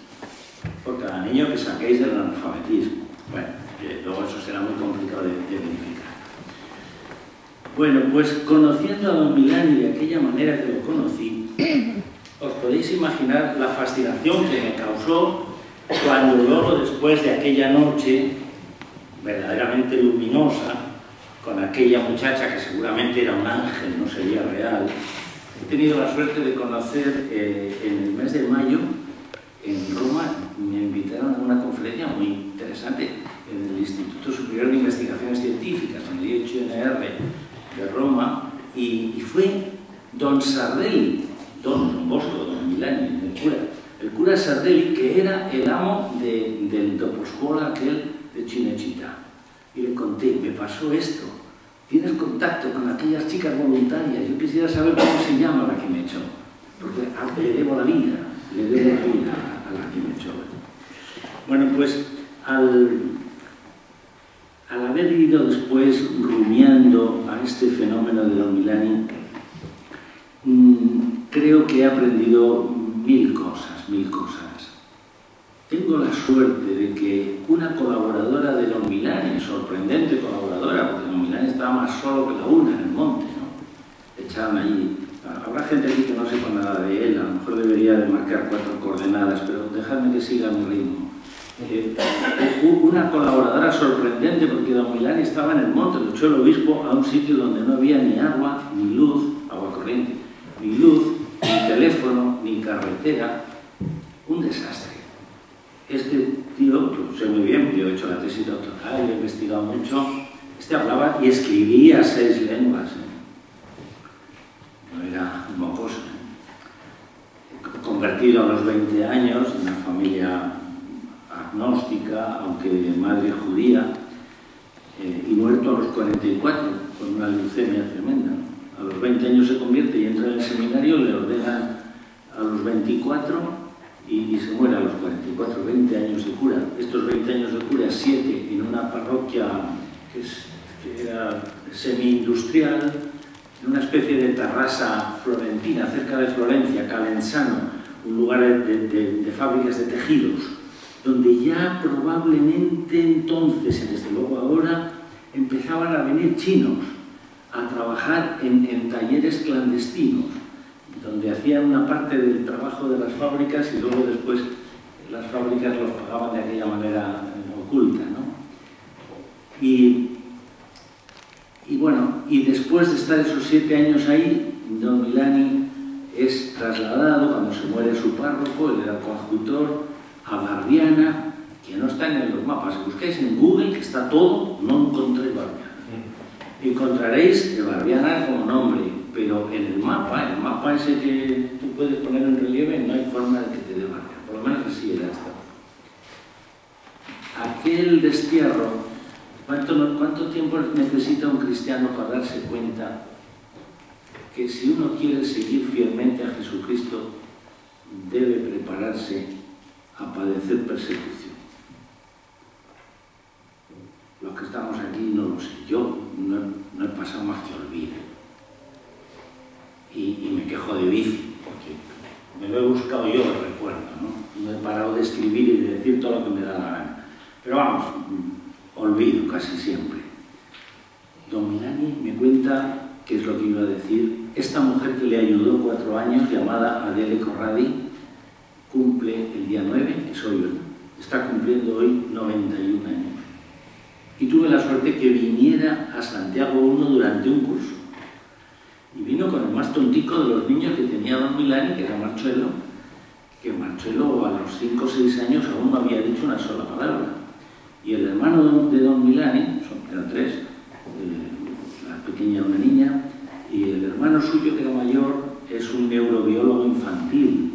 Por cada niño que saquéis del analfabetismo. Bueno, luego eso será muy complicado de verificar. Bueno, pues conociendo a don Milani de aquella manera que lo conocí, os podéis imaginar la fascinación que me causó cuando luego, después de aquella noche verdaderamente luminosa, con aquella muchacha que seguramente era un ángel, no sería real, he tenido la suerte de conocer en el mes de mayo en Roma. Me invitaron a una conferencia muy interesante en el Instituto Superior de Investigaciones Científicas, en el IHNR de Roma, y fue don Sardelli, don Bosco, don Milani, el cura Sardelli, que era el amo del doposcuola aquel de Cinecittà. Y le conté, me pasó esto, ¿Tienes contacto con aquellas chicas voluntarias? Yo quisiera saber cómo se llama la que me echó, porque le debo la vida a la que me echó. Bueno, pues al haber ido después rumiando a este fenómeno de Don Milani, creo que he aprendido mil cosas. Tengo la suerte de que una colaboradora de Don Milani, sorprendente colaboradora, porque Don Milani estaba más solo que la una en el monte, ¿no? Echaron allí. Habrá gente aquí que no sepa nada de él, a lo mejor debería de marcar 4 coordenadas, pero dejadme que siga mi ritmo. Una colaboradora sorprendente, porque Don Milani estaba en el monte, lo echó el obispo a un sitio donde no había ni agua, ni luz, agua corriente, ni luz, ni teléfono, ni carretera, un desastre. Este tío, lo sé muy bien, porque yo he hecho la tesis doctoral y he investigado mucho, hablaba y escribía 6 lenguas, no era mocoso. Convertido a los 20 años en una familia agnóstica, aunque de madre judía, y muerto a los 44 con una leucemia tremenda. A los 20 años se convierte y entra en el seminario, le ordenan a los 24 y se muere a los 44, 20 años de cura. Estos 20 años de cura, 7 en una parroquia que era semi-industrial, en una especie de terraza florentina, cerca de Florencia, Calenzano, un lugar de fábricas de tejidos, donde ya probablemente entonces, y desde luego ahora, empezaban a venir chinos a trabajar en talleres clandestinos, donde hacían una parte del trabajo de las fábricas y luego después las fábricas los pagaban de aquella manera oculta, ¿no? Y bueno, y después de estar esos 7 años ahí, Don Milani es trasladado, cuando se muere su párroco, él era coadjutor, a Barbiana, que no está en los mapas. Si buscáis en Google, que está todo, no encontréis Barbiana. Encontraréis Barbiana como nombre, pero en el mapa ese que tú puedes poner en relieve, no hay forma de que te dé Barbiana, por lo menos así era esto. Aquel destierro, ¿cuánto tiempo necesita un cristiano para darse cuenta que si uno quiere seguir fielmente a Jesucristo, debe prepararse a padecer persecución? Los que estamos aquí no lo sé. Yo no he pasado más que olvido. Y me quejo de bici, porque me lo he buscado yo, el recuerdo, ¿no? No he parado de escribir y de decir todo lo que me da la gana. Pero vamos, olvido casi siempre. Don Milani me cuenta, qué es lo que iba a decir, esta mujer que le ayudó 4 años, llamada Adele Corradi, cumple el día 9, es hoy, ¿verdad? Está cumpliendo hoy 91 años. Y tuve la suerte que viniera a Santiago I durante un curso. Y vino con el más tontico de los niños que tenía Don Milani, que era Marchuelo, que Marchuelo a los 5 o 6 años aún no había dicho una sola palabra. Y el hermano de Don Milani, eran 3, la pequeña una niña, y el hermano suyo, que era mayor, es un neurobiólogo infantil,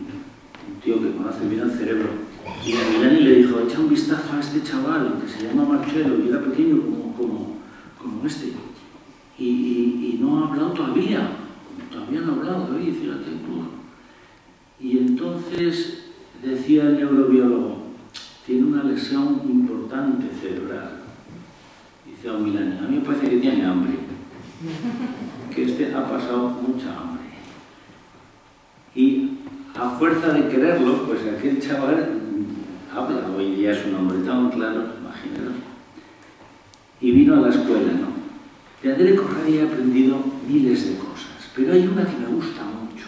un tío que conoce bien el cerebro. Y Don Milani le dijo, echa un vistazo a este chaval, que se llama Marchuelo, y era pequeño como este. Y no ha hablado todavía no ha hablado, fíjate tú. Y entonces decía el neurobiólogo, tiene una lesión importante cerebral. Dice Don Milani, a mí me parece que tiene hambre, que este ha pasado mucha hambre. Y a fuerza de quererlo, pues aquel chaval habla, hoy día es un hombre tan claro, imaginaros. Y vino a la escuela, ¿no? De Adele Corradi he aprendido miles de cosas, pero hay una que me gusta mucho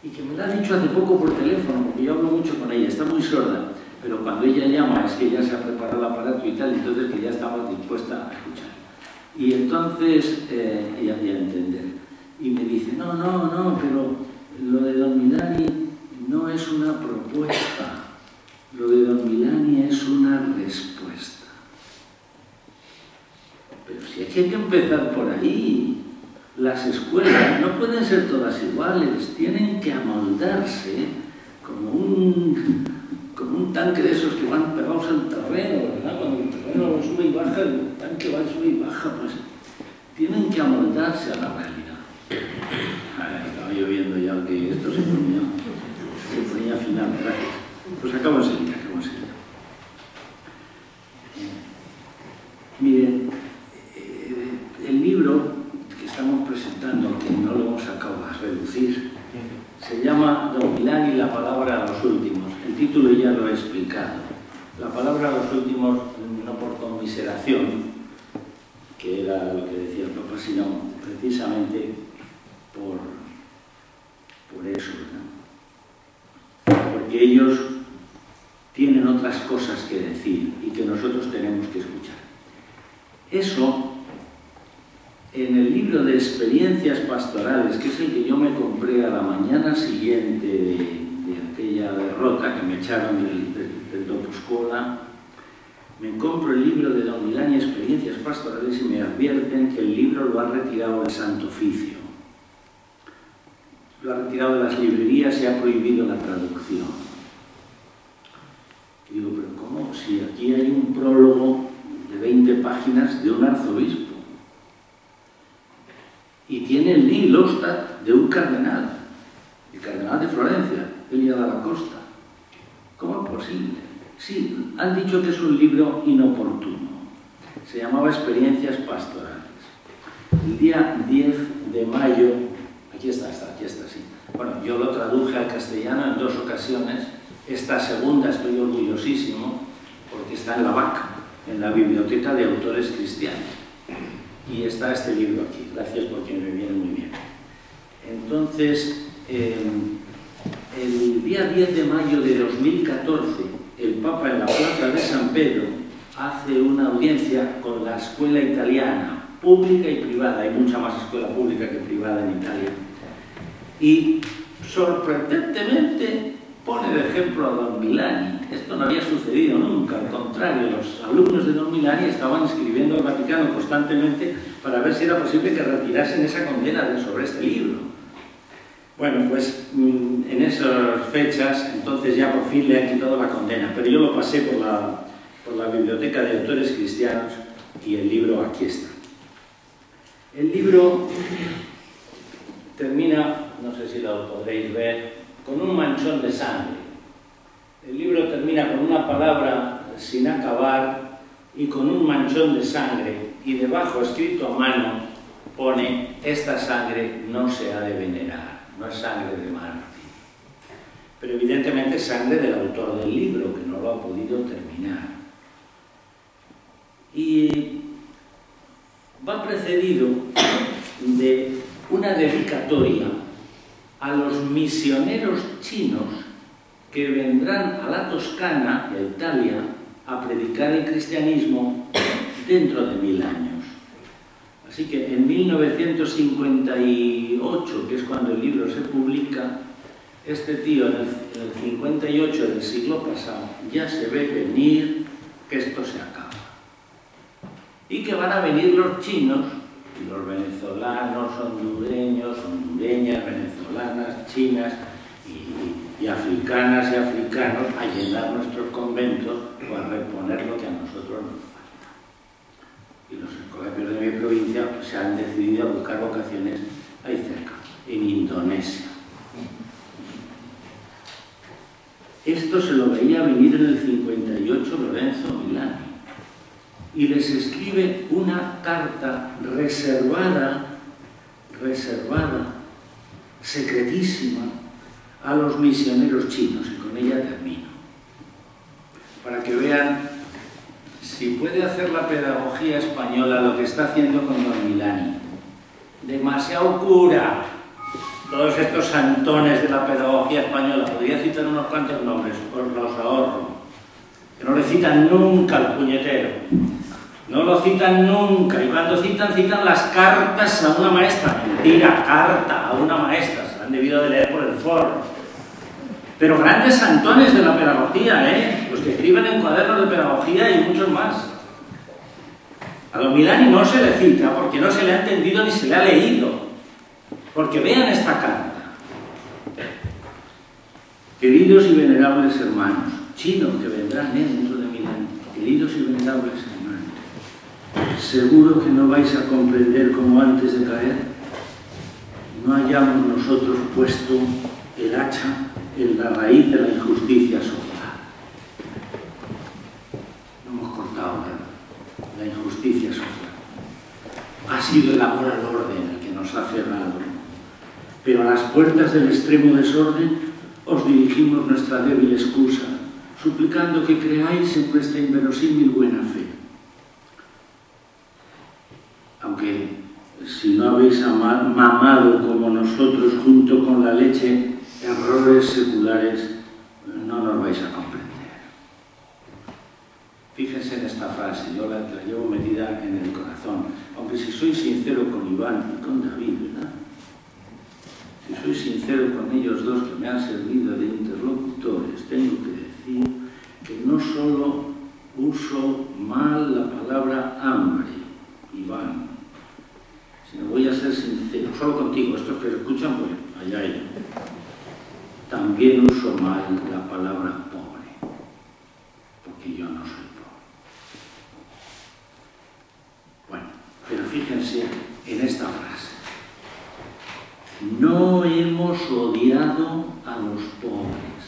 y que me la ha dicho hace poco por teléfono, porque yo hablo mucho con ella, está muy sorda, pero cuando ella llama es que ya se ha preparado el aparato y tal, entonces que ya estaba dispuesta a escuchar. Y entonces, y a entender. Y me dice, no, pero lo de Don Milani no es una propuesta, lo de Don Milani es una respuesta. Pero si hay que empezar por ahí, las escuelas no pueden ser todas iguales, tienen que amoldarse como un tanque de esos que van pegados al terreno, ¿verdad? Cuando el terreno sube y baja, el tanque va y sube y baja, pues tienen tienen que amoldarse a la realidad. Estaba yo viendo ya que esto se ponía final, gracias. Pues acabo enseguida, Miren, el libro que estamos presentando, que no lo hemos sacado a reducir, se llama Don Milán y la palabra a los últimos. El título ya lo he explicado. La palabra a los últimos, no por conmiseración, que era lo que decía el Papa, sino precisamente por eso, ¿no? Porque ellos tienen otras cosas que decir y que nosotros tenemos que escuchar. Eso, en el libro de experiencias pastorales, que es el que yo me compré a la mañana siguiente de aquella derrota que me echaron del Dopuscola, me compro el libro de Don Milán y experiencias pastorales y me advierten que el libro lo ha retirado del Santo Oficio. Lo ha retirado de las librerías y ha prohibido la traducción. Y digo, pero ¿cómo? Si aquí hay un prólogo de 20 páginas de un arzobispo. Y tiene el Nihilostat de un cardenal, el cardenal de Florencia, Elia Dalla Costa. ¿Cómo es posible? Sí, han dicho que es un libro inoportuno. Se llamaba Experiencias Pastorales. El día 10 de mayo, aquí está, sí. Bueno, yo lo traduje al castellano en 2 ocasiones. Esta segunda estoy orgullosísimo porque está en la BAC, en la Biblioteca de Autores Cristianos. Y está este libro aquí, gracias porque me viene muy bien. Entonces, el día 10 de mayo de 2014, el Papa en la Plaza de San Pedro hace una audiencia con la escuela italiana, pública y privada. Hay mucha más escuela pública que privada en Italia. Y sorprendentemente pone de ejemplo a Don Milani. Esto no había sucedido nunca, al contrario, los alumnos de Don Milani estaban escribiendo al Vaticano constantemente para ver si era posible que retirasen esa condena sobre este libro. Bueno, pues en esas fechas, entonces ya por fin le han quitado la condena, pero yo lo pasé por la Biblioteca de Autores Cristianos y el libro aquí está. El libro termina, no sé si lo podréis ver, con un manchón de sangre. El libro termina con una palabra sin acabar y con un manchón de sangre, y debajo, escrito a mano, pone: esta sangre no se ha de venerar, no es sangre de mártir. Pero evidentemente es sangre del autor del libro, que no lo ha podido terminar. Y va precedido de una dedicatoria a los misioneros chinos que vendrán a la Toscana y a Italia a predicar el cristianismo dentro de 1000 años. Así que en 1958, que es cuando el libro se publica, este tío en el 58 del siglo pasado ya se ve venir que esto se acaba. Y que van a venir los chinos, y los venezolanos, hondureños, hondureñas, venezolanas, chinas y africanas y africanos a llenar nuestros conventos o a reponer lo que a nosotros nos falta. Y los colegios de mi provincia se han decidido a buscar vocaciones ahí cerca, en Indonesia. Esto se lo veía venir en el 58 Lorenzo Milani. Y les escribe una carta reservada, secretísima, a los misioneros chinos, y con ella termino. Para que vean si puede hacer la pedagogía española lo que está haciendo con Don Milani. Demasiado cura. Todos estos santones de la pedagogía española, podría citar unos cuantos nombres, os los ahorro, que no le citan nunca al puñetero. No lo citan nunca, y cuando citan las cartas a una maestra. Mentira, carta a una maestra, se la han debido de leer por el forro. Pero grandes santones de la pedagogía, los que escriben en cuadernos de pedagogía y muchos más. A Don Milani no se le cita porque no se le ha entendido ni se le ha leído. Porque vean esta carta. Queridos y venerables hermanos, chinos que vendrán dentro de 1000 años, queridos y venerables hermanos, ¿Seguro que no vais a comprender cómo antes de caer no hayamos nosotros puesto el hacha en la raíz de la injusticia social? No hemos cortado la injusticia social. Ha sido el amor al orden el que nos ha cerrado. Pero a las puertas del extremo desorden os dirigimos nuestra débil excusa, suplicando que creáis en nuestra inverosímil buena fe. Aunque si no habéis mamado como nosotros junto con la leche errores seculares, no nos vais a comprender. Fíjense en esta frase, yo la llevo metida en el corazón, aunque si soy sincero con Iván y con David, ¿verdad? Si soy sincero con ellos dos que me han servido de interlocutores, tengo que decir que no solo uso mal la palabra hambre, Iván, sino voy a ser sincero, solo contigo, estos que escuchan, pues allá ellos. También uso mal la palabra pobre, porque yo no soy pobre. Bueno, pero fíjense en esta frase. No hemos odiado a los pobres.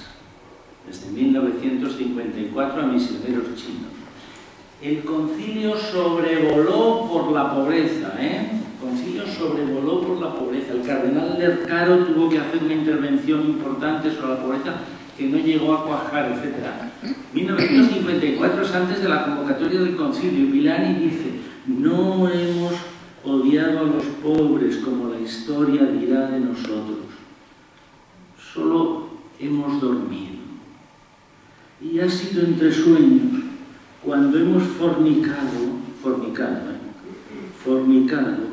Desde 1954 a misioneros chinos. El concilio sobrevoló por la pobreza, El concilio sobrevoló por la pobreza. El cardenal Lercaro tuvo que hacer una intervención importante sobre la pobreza que no llegó a cuajar, etc. 1954 es antes de la convocatoria del concilio. Villani dice, no hemos odiado a los pobres como la historia dirá de nosotros. Solo hemos dormido. Y ha sido entre sueños cuando hemos fornicado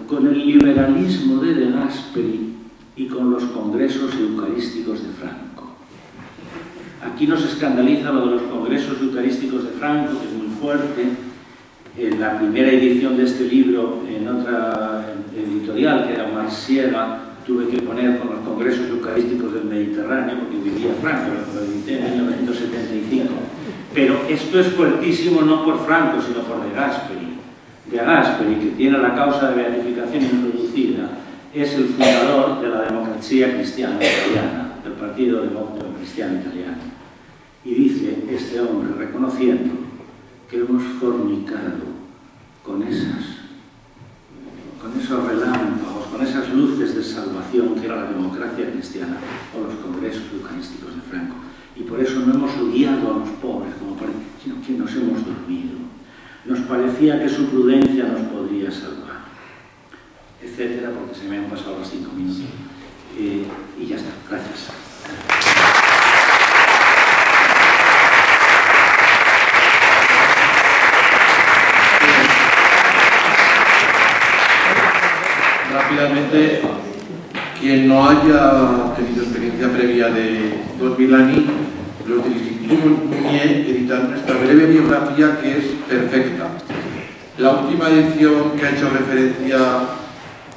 con el liberalismo de Gasperi y con los congresos eucarísticos de Franco. Aquí nos escandaliza lo de los congresos eucarísticos de Franco, que es muy fuerte. En la primera edición de este libro, en otra editorial, que era Marsiega, tuve que poner con los congresos eucarísticos del Mediterráneo, porque vivía Franco, lo edité en 1975. Pero esto es fuertísimo no por Franco, sino por De Gasperi, que tiene la causa de beatificación introducida, es el fundador de la democracia cristiana italiana, del Partido Demócrata Cristiano Italiano. Y dice este hombre, reconociendo que hemos fornicado con esos relámpagos, con esas luces de salvación que era la democracia cristiana o los congresos eucarísticos de Franco. Y por eso no hemos odiado a los pobres, sino que nos hemos dormido. Nos parecía que su prudencia nos podría salvar, etcétera, porque se me han pasado los 5 minutos. Y ya está. Gracias. Rápidamente, quien no haya tenido experiencia previa de Don Villani, los del Instituto Munier editan nuestra breve biografía que es perfecta. La última edición que ha hecho referencia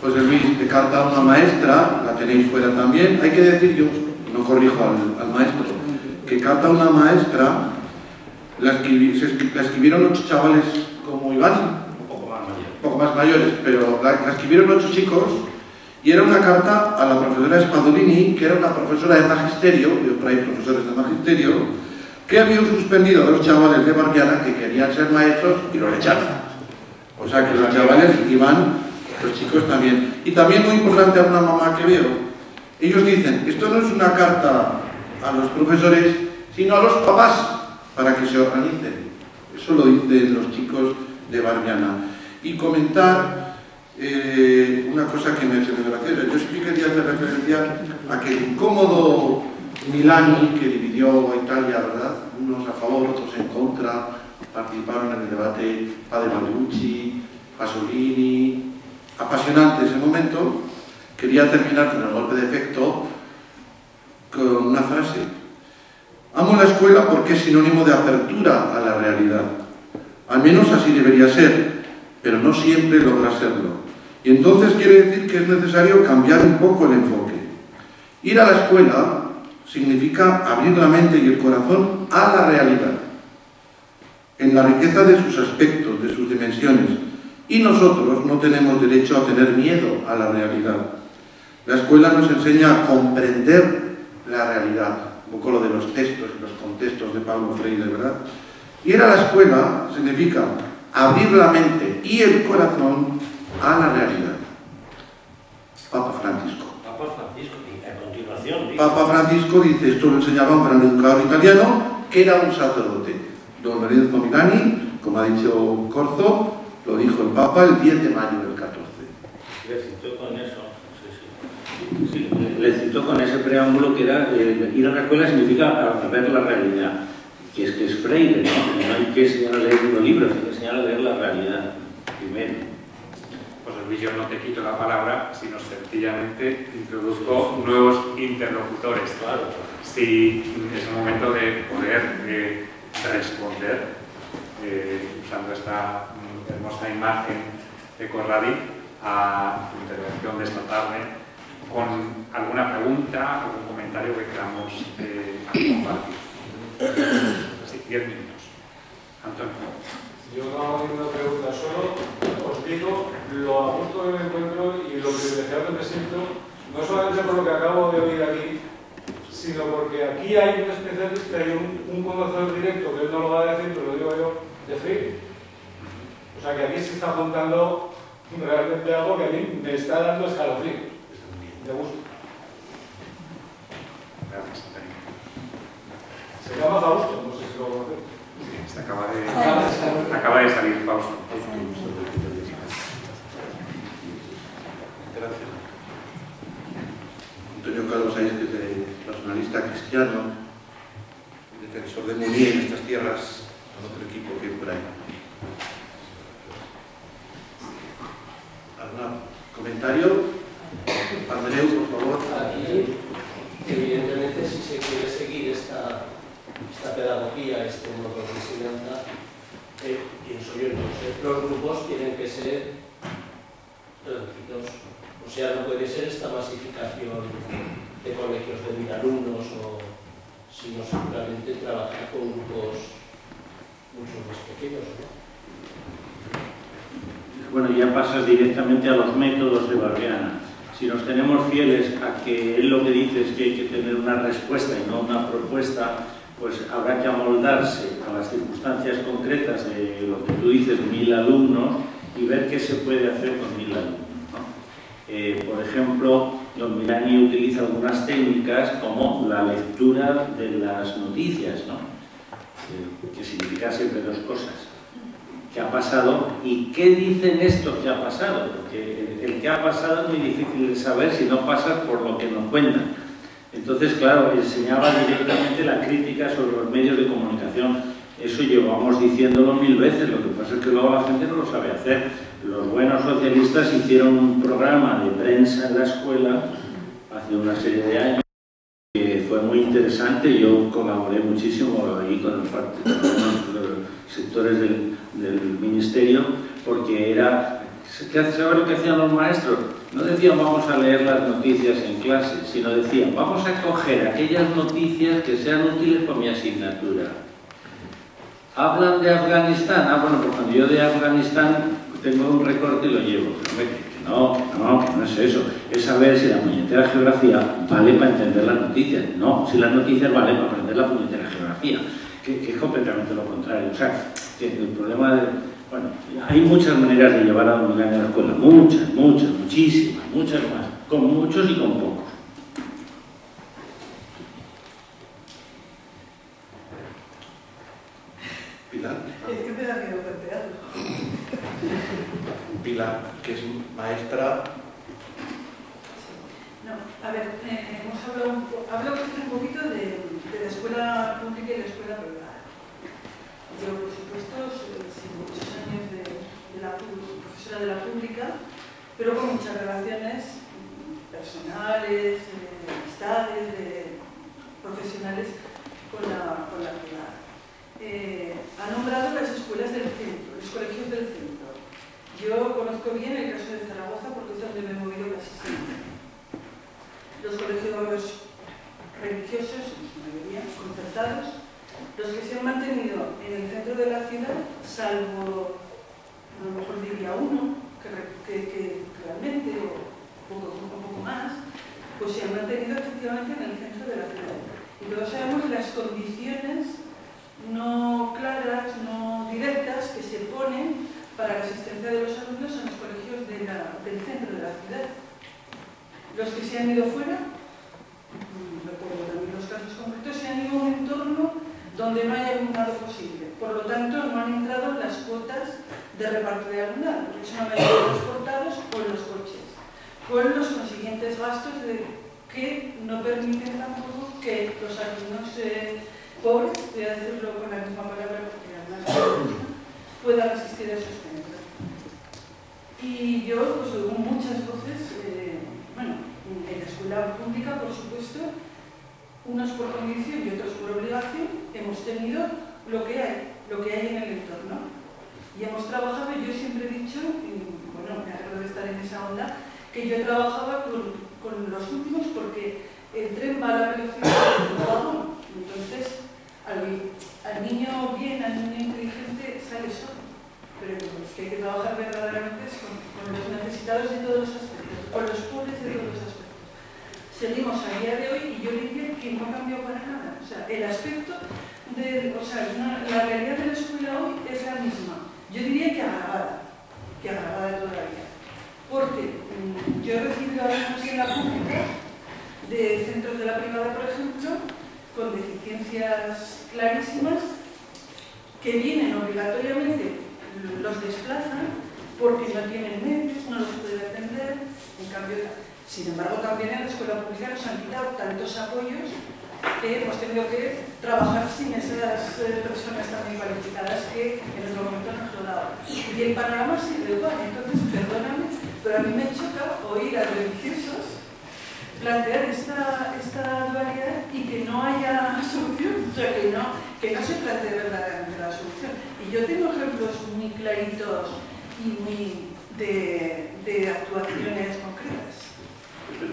José Luis de Carta a una maestra, la tenéis fuera también. Hay que decir, yo no corrijo al maestro, que Carta a una maestra la escribieron 8 chavales como Iván, un poco más mayores, pero la escribieron 8 chicos, y era una carta a la profesora Spadolini, que era una profesora de magisterio, yo por ahí profesores de magisterio, que habían suspendido a los chavales de Barbiana que querían ser maestros y los echaron. O sea que los chavales iban, los chicos también. Y también muy importante a una mamá que veo, ellos dicen, esto no es una carta a los profesores, sino a los papás, para que se organicen. Eso lo dicen los chicos de Barbiana. Y comentar una cosa que me hace muy graciosa. Yo sí quería hacer referencia a que el incómodo Villani, que dividió a Italia, ¿verdad? Unos a favor, otros en contra, participaron en el debate Padre Balducci, Pasolini, apasionante ese momento. Quería terminar con el golpe de efecto con una frase. Amo la escuela porque es sinónimo de apertura a la realidad. Al menos así debería ser, pero no siempre logra serlo. Y entonces quiere decir que es necesario cambiar un poco el enfoque. Ir a la escuela significa abrir la mente y el corazón a la realidad, en la riqueza de sus aspectos, de sus dimensiones, Y nosotros no tenemos derecho a tener miedo a la realidad. La escuela nos enseña a comprender la realidad, un poco lo de los textos y los contextos de Paulo Freire, ¿verdad? Ir a la escuela significa abrir la mente y el corazón a la realidad. Papa Francisco. Papa Francisco, y a continuación dice... Papa Francisco dice, esto lo enseñaba un gran educador italiano, que era un sacerdote. Don Lorenzo Milani, como ha dicho Corzo, lo dijo el Papa el 10 de mayo del 14. Le citó con eso, sí, le citó con ese preámbulo que era ir a la escuela significa ver la realidad, que es Freire, ¿no? No hay que enseñar a leer unos libros, hay que enseñar a leer la realidad primero. Pues Luis, yo no te quito la palabra, sino sencillamente introduzco nuevos interlocutores. Claro. Si es el momento de poder responder, usando esta hermosa imagen de Corradi, a tu intervención de esta tarde, con alguna pregunta, algún comentario que queramos compartir. Así, 10 minutos. Antonio. Yo no hago ninguna pregunta, solo os digo lo a gusto que me encuentro y lo privilegiado que me siento, no solamente por lo que acabo de oír aquí, sino porque aquí hay un especialista y un conocedor directo, que él no lo va a decir, pero lo digo yo, de Freire. O sea que aquí se está juntando realmente algo que a mí me está dando escalofríos. De gusto. Gracias, Antonio. Se llama Fausto, no sé si lo conocéis. Sí, acaba de salir Fausto. Gracias. Antonio Calvo Sáenz, que es nacionalista cristiano, defensor de Munier en estas tierras, con otro equipo que hay por ahí. ¿Algún comentario? Andreu, por favor. Aquí, evidentemente, si se quiere seguir esta pedagogía, este modo de enseñanza, pienso yo, entonces, los grupos tienen que ser reducidos. O sea, no puede ser esta masificación de colegios de 1000 alumnos, sino seguramente trabajar con grupos mucho más pequeños, ¿no? Bueno, ya pasas directamente a los métodos de Barriana. Si nos tenemos fieles a que él lo que dice es que hay que tener una respuesta y no una propuesta, pues habrá que amoldarse a las circunstancias concretas de lo que tú dices, 1000 alumnos, y ver qué se puede hacer con 1000 alumnos, ¿no? Por ejemplo, don Milani utiliza algunas técnicas como la lectura de las noticias, ¿no? Que significa siempre dos cosas. ¿Qué ha pasado? ¿Y qué dicen estos que ha pasado? Porque el que ha pasado es muy difícil de saber si no pasas por lo que nos cuentan. Entonces, claro, enseñaba directamente la crítica sobre los medios de comunicación. Eso llevamos diciéndolo 1000 veces, lo que pasa es que luego la gente no lo sabe hacer. Los buenos socialistas hicieron un programa de prensa en la escuela hace una serie de años que fue muy interesante. Yo colaboré muchísimo ahí con los sectores del ministerio, porque era... ¿Sabes lo que hacían los maestros? No decían vamos a leer las noticias en clase, sino decían vamos a coger aquellas noticias que sean útiles para mi asignatura. ¿Hablan de Afganistán? Bueno, pues cuando yo de Afganistán tengo un recorte y lo llevo. No es eso. Es saber si la puñetera geografía vale para entender las noticias. No, si las noticias valen para aprender la puñetera geografía, que es completamente lo contrario. O sea, que el problema de... Bueno, hay muchas maneras de llevar a un niño a la escuela. Muchísimas, muchas más. Con muchos y con pocos. Pilar. Es que me da miedo plantearlo. Pilar, que es maestra. No, a ver, hemos hablado un poquito de la escuela pública y la escuela privada. Yo, por supuesto, sin muchos años de la profesora de la pública, pero con muchas relaciones personales, de amistades, profesionales con la privada. Ha nombrado las escuelas del centro, los colegios del centro. Yo conozco bien el caso de Zaragoza porque es donde me he movido casi siempre. Los colegios religiosos, en su mayoría concertados, los que se han mantenido en el centro de la ciudad, salvo a lo mejor diría uno, que realmente, o un poco más, pues se han mantenido efectivamente en el centro de la ciudad. Y todos sabemos las condiciones no claras, no directas, que se ponen para la asistencia de los alumnos en los colegios del centro de la ciudad. Los que se han ido fuera, recuerdo también los casos concretos, se han ido a un entorno donde no hay alumnado posible. Por lo tanto, no han entrado las cuotas de reparto de alumnado, porque son transportados con los coches, con los consiguientes gastos que no permiten tampoco que los alumnos pobres, voy a decirlo con la misma palabra porque además puedan asistir a esos centros. Y yo, pues oigo muchas voces, bueno, en la escuela pública, por supuesto, unos por condición y otros por obligación, hemos tenido lo que hay en el entorno. Y hemos trabajado, yo siempre he dicho, y bueno, me alegro de estar en esa onda, que yo trabajaba con los últimos porque el tren va a la velocidad del vagón. Entonces, al niño bien, al niño inteligente, sale solo. Pero es que hay que trabajar verdaderamente con los necesitados de todos los aspectos, con los pobres de todos los aspectos. Seguimos a día de hoy y yo diría que no ha cambiado para nada. O sea, el aspecto la realidad de la escuela hoy es la misma. Yo diría que agravada todavía. Porque yo he recibido alumnos en la pública de centros de la privada, por ejemplo, con deficiencias clarísimas, que vienen obligatoriamente, los desplazan porque no tienen medios, no los pueden atender, en cambio, sin embargo, también en la escuela pública nos han quitado tantos apoyos que hemos tenido que trabajar sin esas personas también cualificadas que en el momento nos lo daban. Y el panorama sigue igual, entonces, perdóname, pero a mí me choca oír a religiosos plantear esta dualidad y que no haya solución, o sea, que no se plantee verdaderamente la solución. Y yo tengo ejemplos muy claritos y muy de actuaciones concretas.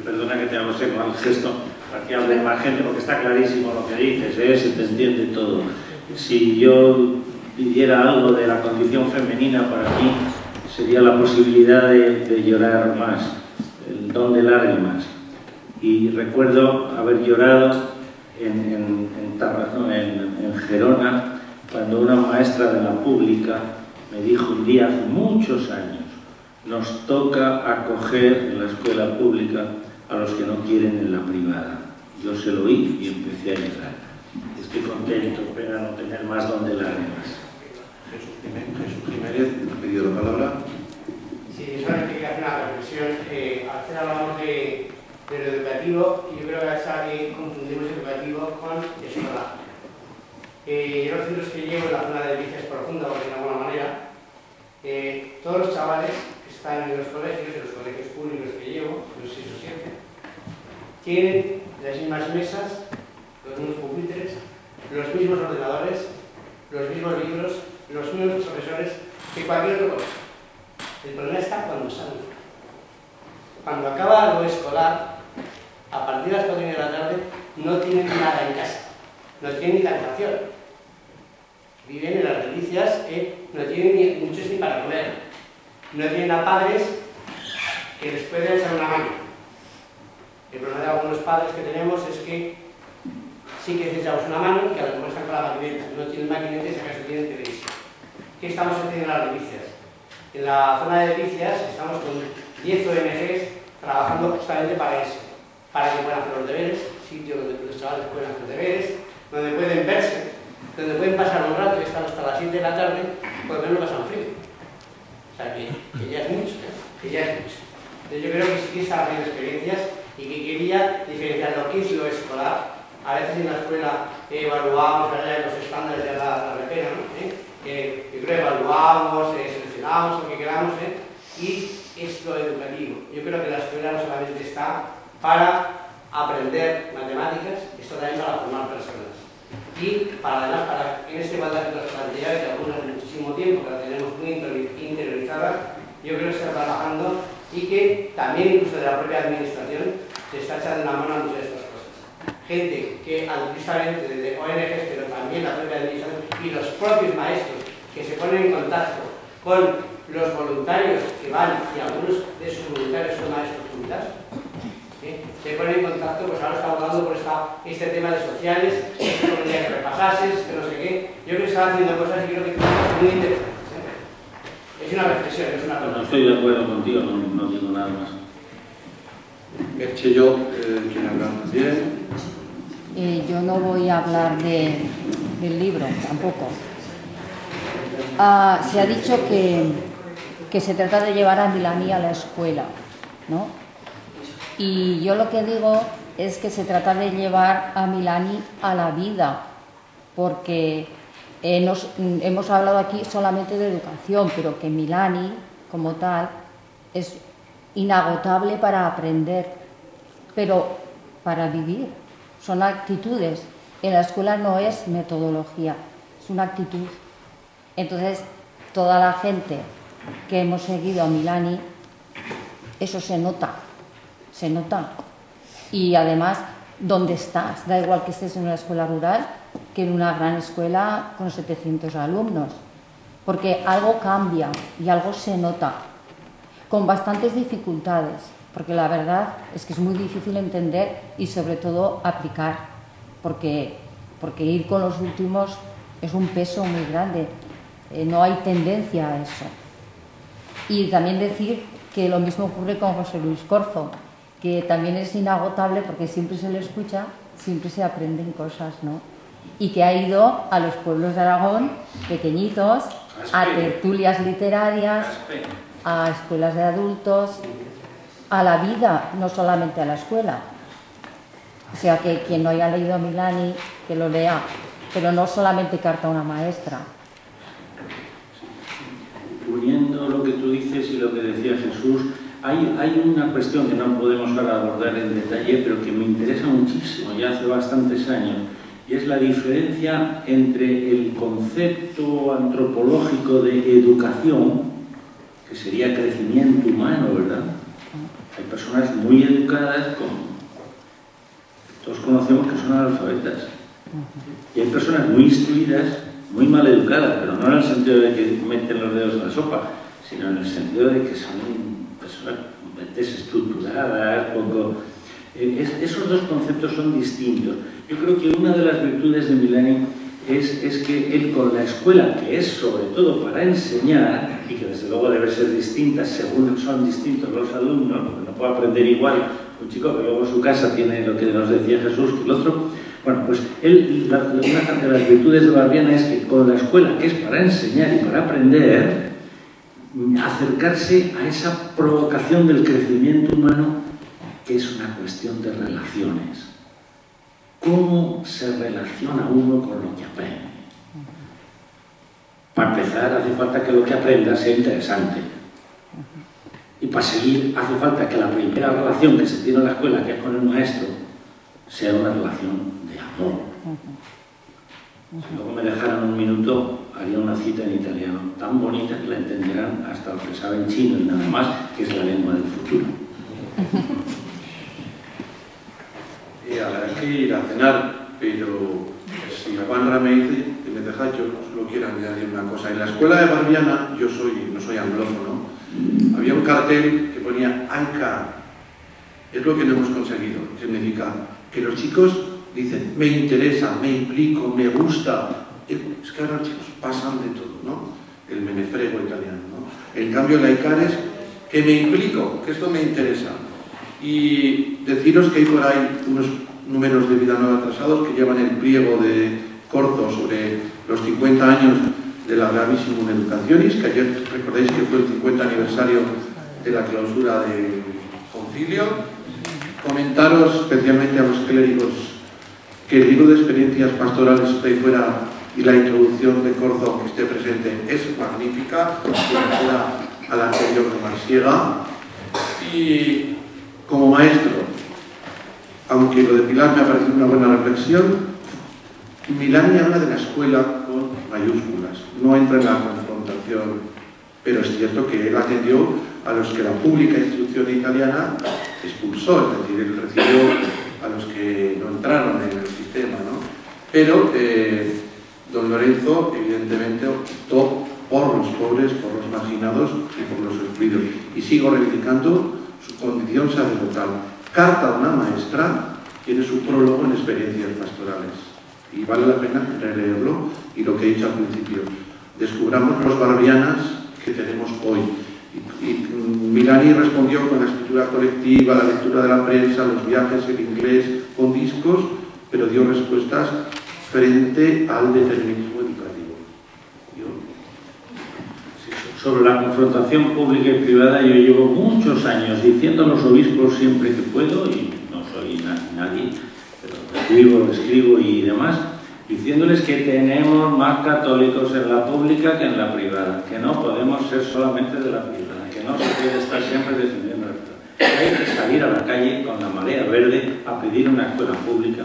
Perdona que te hago ese mal gesto, para que hable más gente, porque está clarísimo lo que dices, se te entiende todo. Si yo pidiera algo de la condición femenina para mí, sería la posibilidad de llorar más, el don de lágrimas. Y recuerdo haber llorado en Gerona, cuando una maestra de la pública me dijo un día hace muchos años: nos toca acoger en la escuela pública a los que no quieren en la privada. Yo se lo oí y empecé a llorar. Estoy contento, pero no tener más don de lágrimas. Jesús Jiménez ha pedido la palabra. Sí, solamente quería hacer una reflexión. Al final hablamos de lo educativo y yo creo que confundimos educativo con escolar. Yo los centros que llevo en la zona de Delicias Profunda, porque de alguna manera, todos los chavales que están en los colegios públicos que llevo, los 6 o 7, tienen las mismas mesas, los mismos pupitres, los mismos ordenadores, los mismos libros, los mismos profesores que cualquier otro colegio. El problema está cuando salen. Cuando acaba lo escolar, a partir de las 4 de la tarde, no tienen nada en casa, no tienen ni calefacción. Viven en las Delicias, no tienen muchos ni para comer, no tienen a padres que les pueden echar una mano. El problema de algunos padres que tenemos es que sí que les echamos una mano y que a lo mejor están con la maquineta, no tienen maquineta y si acaso tienen televisión. ¿Qué estamos haciendo en las Delicias? En la zona de Delicias estamos con 10 ONGs trabajando justamente para eso, para que puedan hacer los deberes, sitio donde los chavales pueden hacer deberes, donde pueden verse, donde pueden pasar un rato y están hasta las 7 de la tarde, por lo menos no pasan frío. O sea que ya es mucho, que ya es mucho. Entonces yo creo que sí que está haciendo experiencias y que quería diferenciar lo que es lo escolar. A veces en la escuela evaluamos los estándares de la repera, ¿no? Yo creo que evaluamos, seleccionamos lo que queramos, y es lo educativo. Yo creo que la escuela no solamente está para aprender matemáticas, está también para formar personas. Y además, en este igualdad que nos plantea, que algunos en muchísimo tiempo, que la tenemos muy interiorizada, yo creo que se está trabajando y que también incluso de la propia administración se está echando una mano a muchas de estas cosas. Gente que altruistamente desde ONGs, pero también la propia administración y los propios maestros que se ponen en contacto con los voluntarios que van, y algunos de esos voluntarios son maestros juntas, se ponen en contacto, pues ahora estamos hablando por este tema de sociales, que repasases, que no sé qué. Yo creo que están haciendo cosas y creo que son cosas muy interesantes. Es una reflexión, es una pregunta. No estoy de acuerdo contigo, no digo nada más. Merche, yo quiero hablar también. Yo no voy a hablar del libro, tampoco. Se ha dicho que se trata de llevar a Milani a la escuela, ¿no? Y yo lo que digo es que se trata de llevar a Milani a la vida, porque hemos hablado aquí solamente de educación, pero que Milani, como tal, es inagotable para aprender, pero para vivir. Son actitudes. En la escuela no es metodología, es una actitud. Entonces, toda la gente que hemos seguido a Milani, eso se nota. Se nota. Y además, ¿dónde estás? Da igual que estés en una escuela rural que en una gran escuela con 700 alumnos. Porque algo cambia y algo se nota. Con bastantes dificultades. Porque la verdad es que es muy difícil entender y sobre todo aplicar. Porque ir con los últimos es un peso muy grande. No hay tendencia a eso. Y también decir que lo mismo ocurre con José Luis Corzo, que también es inagotable porque siempre se le escucha, siempre se aprenden cosas, ¿no? Y que ha ido a los pueblos de Aragón, pequeñitos, a tertulias literarias, a escuelas de adultos, a la vida, no solamente a la escuela. O sea, que quien no haya leído a Milani, que lo lea, pero no solamente Carta a una maestra. Uniendo lo que tú dices y lo que decía Jesús, hay una cuestión que no podemos ahora abordar en detalle, pero que me interesa muchísimo, ya hace bastantes años, y es la diferencia entre el concepto antropológico de educación, que sería crecimiento humano, ¿verdad? Hay personas muy educadas, todos conocemos que son analfabetas, y hay personas muy instruidas, muy mal educadas, pero no en el sentido de que meten los dedos en la sopa, sino en el sentido de que son personas desestructuradas, poco... Esos dos conceptos son distintos. Yo creo que una de las virtudes de Milani es que él con la escuela, que es sobre todo para enseñar, y que desde luego debe ser distinta según son distintos los alumnos, porque no puede aprender igual un chico que luego en su casa tiene lo que nos decía Jesús que el otro. Bueno, pues una de las virtudes de Barbiana es que con la escuela, que es para enseñar y para aprender, acercarse a esa provocación del crecimiento humano, que es una cuestión de relaciones. ¿Cómo se relaciona uno con lo que aprende? Para empezar, hace falta que lo que aprenda sea interesante. Y para seguir, hace falta que la primera relación que se tiene en la escuela, que es con el maestro, sea una relación de amor. Si luego me dejaran un minuto, haría una cita en italiano tan bonita que la entenderán hasta los que saben chino y nada más, que es la lengua del futuro. Ahora hay que ir a cenar, pero si Juanra me dice que me deja, yo solo quiero añadir una cosa. En la escuela de Barbiana, yo no soy anglófono, había un cartel que ponía Anca. Es lo que no hemos conseguido. Significa que los chicos dicen, me interesa, me implico, me gusta. Es que ahora los chicos pasan de todo, ¿no? El menefrego italiano, ¿no? En cambio, la ICAR es que me implico, que esto me interesa. Y deciros que hay por ahí unos números de Vida Nueva atrasados que llevan el pliego de Corzo sobre los 50 años de la Gravissimum Educationis, que ayer recordáis que fue el 50 aniversario de la clausura del concilio. Comentaros especialmente a los clérigos que el libro de experiencias pastorales está ahí fuera y la introducción de Corzo que esté presente es magnífica, que mejora a la anterior de Marsiega. Y como maestro, aunque lo de Pilar me ha parecido una buena reflexión, Milani habla de la escuela con mayúsculas, no entra en la confrontación, pero es cierto que él atendió a los que la pública instrucción italiana expulsó, es decir, él recibió a los que no entraron en el sistema, ¿no? Pero don Lorenzo evidentemente optó por los los pobres, por los marginados y por los excluidos. Y sigo reivindicando su condición sacerdotal. Carta a una maestra tiene su prólogo en experiencias pastorales. Y vale la pena releerlo, y lo que he dicho al principio. Descubramos los barbianas que tenemos hoy. Y Milani respondió con la escritura colectiva, la lectura de la prensa, los viajes, el inglés, con discos, pero dio respuestas frente al determinismo educativo. Sobre la confrontación pública y privada, yo llevo muchos años diciendo a los obispos siempre que puedo, y no soy nadie, pero escribo y demás, diciéndoles que tenemos más católicos en la pública que en la privada, que no podemos ser solamente de la privada, que no se puede estar siempre defendiendo la privada. Hay que salir a la calle con la marea verde a pedir una escuela pública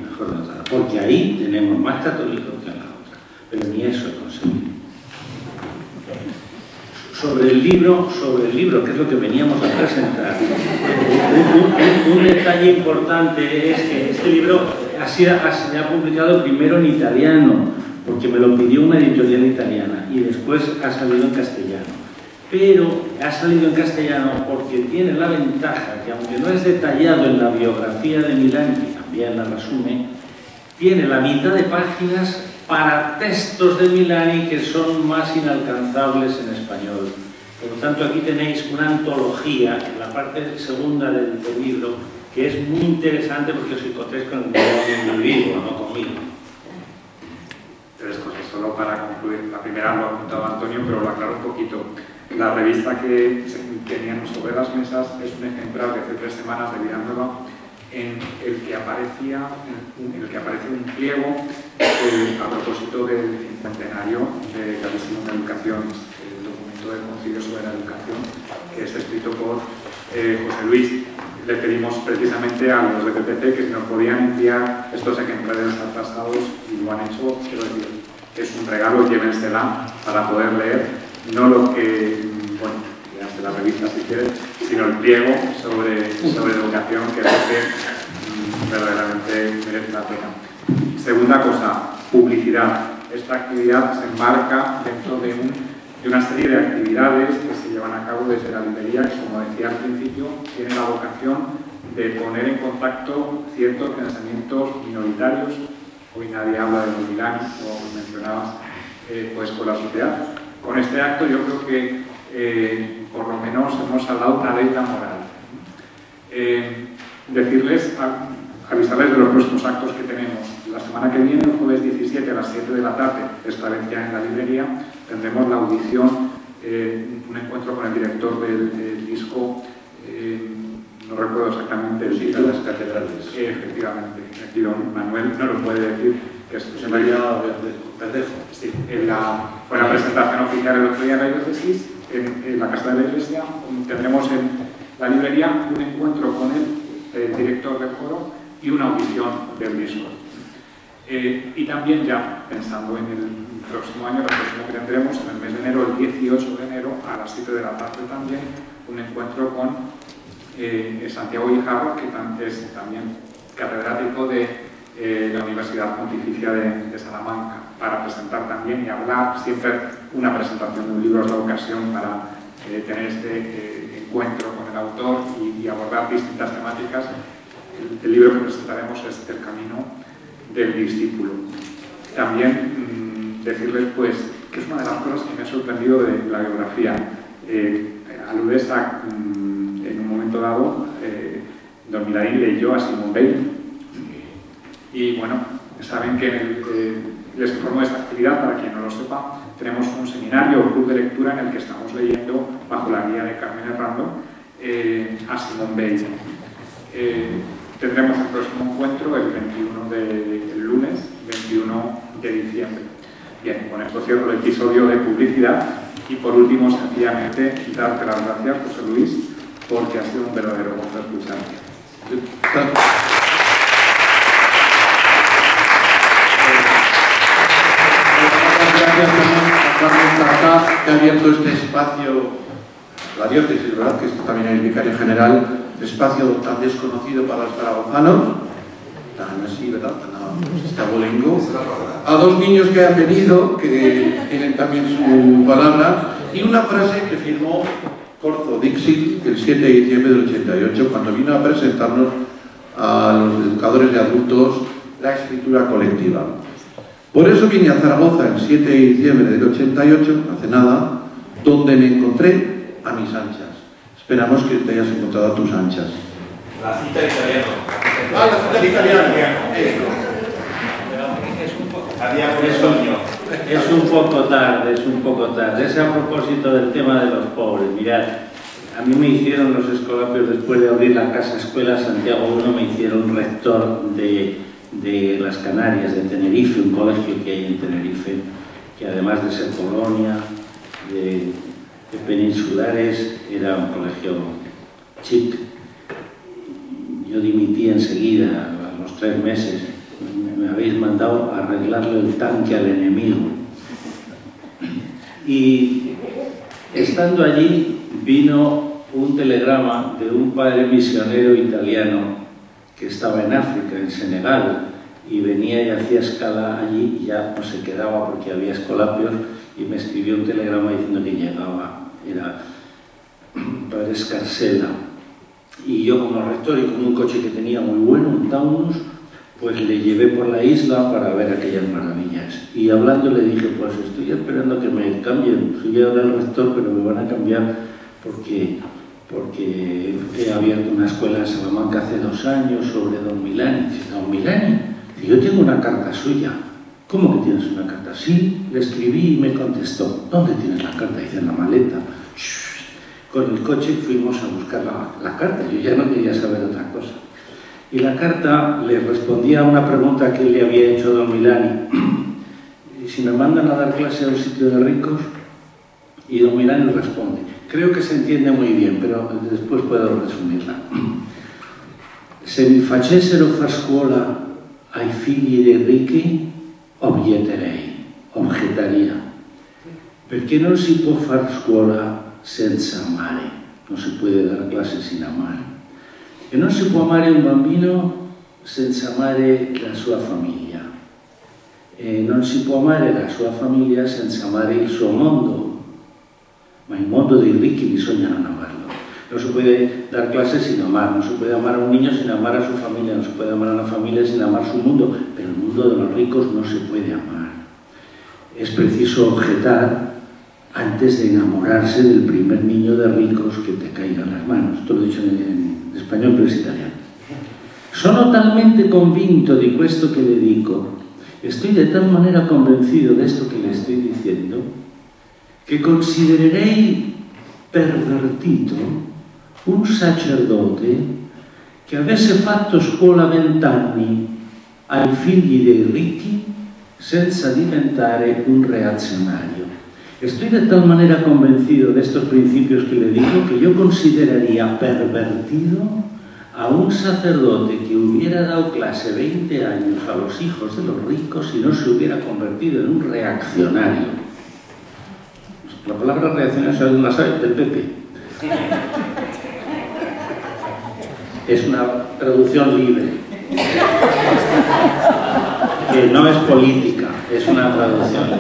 mejor dotada, porque ahí tenemos más católicos que en la otra, pero ni eso he conseguido. Sobre el libro, que es lo que veníamos a presentar, un detalle importante es que este libro se ha publicado primero en italiano, porque me lo pidió una editorial italiana, y después ha salido en castellano. Pero ha salido en castellano porque tiene la ventaja que, aunque no es detallado en la biografía de Milani, que también la resume, tiene la mitad de páginas para textos de Milani que son más inalcanzables en español. Por lo tanto, aquí tenéis una antología en la parte segunda del libro que es muy interesante porque os encontréis con el individuo, no conmigo. Tres cosas, solo para concluir. La primera lo ha contado Antonio, pero lo aclaro un poquito. La revista que teníamos sobre las mesas es un ejemplar de hace 3 semanas de Vida Nueva, en el que aparece un pliego a propósito del cincuentenario de Gravísimo en Educación, el documento del Concilio sobre la Educación, que es escrito por José Luis. Le pedimos precisamente a los de PPT que si nos podían enviar estos ejemplares atrasados, y lo han hecho. Quiero decir, es un regalo, llévensela para poder leer, no lo que, bueno, léanse la revista si quieren, sino el pliego sobre educación, que es lo que verdaderamente merece la pena. Segunda cosa, publicidad. Esta actividad se enmarca dentro de una serie de actividades que se llevan a cabo desde la librería, que, como decía al principio, tiene la vocación de poner en contacto ciertos pensamientos minoritarios. Hoy nadie habla de los Milani, como mencionabas, pues con la sociedad. Con este acto yo creo que por lo menos hemos salvado una deuda moral. Avisarles de los próximos actos que tenemos. La semana que viene, el jueves 17 a las 7 de la tarde, esta vez ya en la librería, tendremos la audición, un encuentro con el director del disco, no recuerdo exactamente el sitio. De las catedrales. Efectivamente, aquí don Manuel no lo puede decir, que es José María Verdejo. Sí, fue la presentación oficial el otro día en la diócesis, en la Casa de la Iglesia. Tendremos en la librería un encuentro con el director del coro y una audición del disco. Y también ya pensando en el próximo año, el próximo que tendremos en el mes de enero, el 18 de enero, a las 7 de la tarde también, un encuentro con Santiago Guijarro, que es también catedrático de la Universidad Pontificia de Salamanca, para presentar también y hablar. Siempre una presentación de un libro es la ocasión para tener este encuentro con el autor y abordar distintas temáticas. El libro que presentaremos es El Camino del Discípulo. También decirles pues que es una de las cosas que me ha sorprendido de la biografía. Aludes a, en un momento dado, don Milani leyó a Simone Weil. Y bueno, saben que les informo de esta actividad, para quien no lo sepa, tenemos un seminario o club de lectura en el que estamos leyendo, bajo la guía de Carmen Herrando, a Simone Weil. Tendremos el próximo encuentro el lunes 21 de diciembre. Bien, con esto cierro el episodio de publicidad y por último, sencillamente, darte las gracias, José Luis, porque ha sido un verdadero gusto escucharte. Gracias a Carmen Tarcá, que ha abierto este espacio, la diócesis, ¿verdad? Que también es el vicario general, espacio tan desconocido para los zaragozanos, tan así, ¿verdad? Tan este abolengo, a dos niños que han venido, que tienen también su palabra, y una frase que firmó Corzo Dixit el 7 de diciembre del 88, cuando vino a presentarnos a los educadores de adultos la escritura colectiva. Por eso vine a Zaragoza el 7 de diciembre del 88, hace nada, donde me encontré a mis anchas. Esperamos que te hayas encontrado a tus anchas. La cita italiana. Ah, la cita italiana. Es un poco tarde, es un poco tarde. Es a propósito del tema de los pobres. Mirad, a mí me hicieron los escolapios después de abrir la Casa Escuela Santiago I, me hicieron rector de las Canarias, de Tenerife, un colegio que hay en Tenerife, que además de ser colonia, de peninsulares, era un colegio chic. Yo dimití enseguida, a los 3 meses. Me habéis mandado a arreglarle el tanque al enemigo. Y estando allí vino un telegrama de un padre misionero italiano que estaba en África, en Senegal, y venía y hacía escala allí y ya no se quedaba porque había escolapios, y me escribió un telegrama diciendo que llegaba, era padre Escarcela. Y yo como rector y con un coche que tenía muy bueno, un Taunus, pues le llevé por la isla para ver aquellas maravillas. Y hablando le dije, pues estoy esperando que me cambien, soy ahora el rector, pero me van a cambiar porque he abierto una escuela en Salamanca hace 2 años sobre Don Milani. Dice, ¿Don Milani? Y yo tengo una carta suya. ¿Cómo que tienes una carta? Sí, le escribí y me contestó. ¿Dónde tienes la carta? Dice, en la maleta. Con el coche fuimos a buscar la carta. Yo ya no quería saber otra cosa. Y la carta le respondía a una pregunta que le había hecho Don Milani. ¿Y si me mandan a dar clase a un sitio de ricos? Y Don Milani responde. Creo que se entiende muy bien, pero después puedo resumirla. Se mi facessero far scuola ai figli dei ricchi, objetaría. Perché non si può far scuola senza amare? Non si puede dar clase sin amare. E non si può amare un bambino senza amare la sua famiglia. E non si può amare la sua famiglia senza amare il suo mondo. Ma il mondo dei ricchi bisogna non amarlo. No se puede dar clases sin amar, no se puede amar a un niño sin amar a su familia, no se puede amar a una familia sin amar su mundo, pero el mundo de los ricos no se puede amar. Es preciso objetar antes de enamorarse del primer niño de ricos que te caiga en las manos. Esto lo he dicho en español, pero es italiano. Sono talmente convinto di questo che le dico, estoy de tal manera convencido de esto que le estoy diciendo, che considererei pervertito un sacerdote che avesse fatto scuola 20 anni ai figli dei ricchi senza diventare un reazionario. Estoy de tal manera convencido de estos principios que le digo que yo consideraría pervertido a un sacerdote que hubiera dado clase 20 años a los hijos de los ricos y no se hubiera convertido en un reaccionario. La palabra reaccionario, ¿sabes dónde la sabe? Del Pepe. Es una traducción libre. Que no es política, es una traduzione.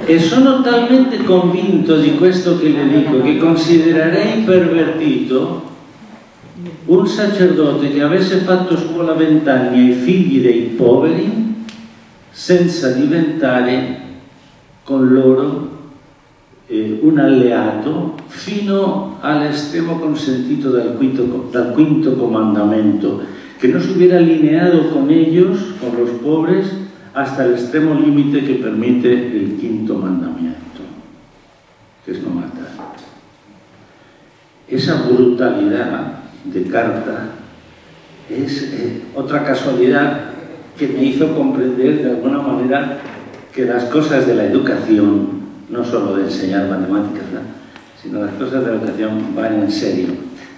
E sono talmente convinto di questo che le dico che considererei pervertito un sacerdote che avesse fatto scuola 20 anni ai figli dei poveri senza diventare con loro un alleato fino all'estremo consentito dal quinto comandamento, que no se hubiera alineado con ellos, con los pobres, hasta el extremo límite que permite el quinto mandamiento, que es no matar. Esa brutalidad de carta es otra casualidad que me hizo comprender de alguna manera que las cosas de la educación, no solo de enseñar matemáticas, ¿no?, sino las cosas de la educación van en serio.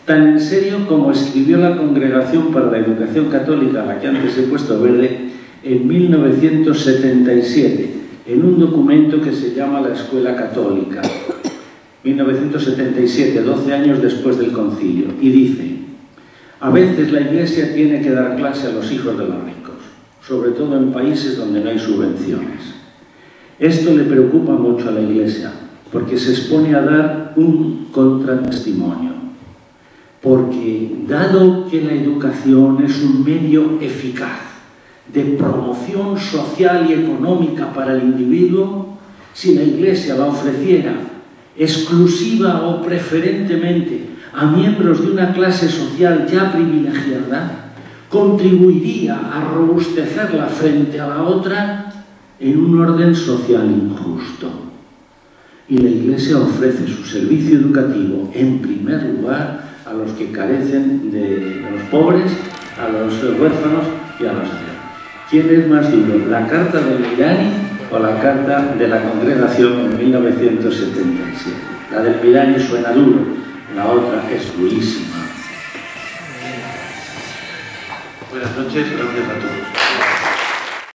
Tan en serio como escribió la Congregación para la Educación Católica, a la que antes he puesto verde, en 1977, en un documento que se llama La Escuela Católica, 1977, 12 años después del concilio, y dice: a veces la Iglesia tiene que dar clase a los hijos de los ricos, sobre todo en países donde no hay subvenciones. Esto le preocupa mucho a la Iglesia, porque se expone a dar un contratestimonio. Porque, dado que la educación es un medio eficaz de promoción social y económica para el individuo, si la Iglesia la ofreciera exclusiva o preferentemente a miembros de una clase social ya privilegiada, contribuiría a robustecerla frente a la otra en un orden social injusto. Y la Iglesia ofrece su servicio educativo, en primer lugar, a los que carecen de los pobres, a los huérfanos y a los ancianos. ¿Quién es más duro, la carta de Milani o la carta de la Congregación en 1977? La del Milani suena duro, la otra es durísima. Buenas noches, gracias a todos.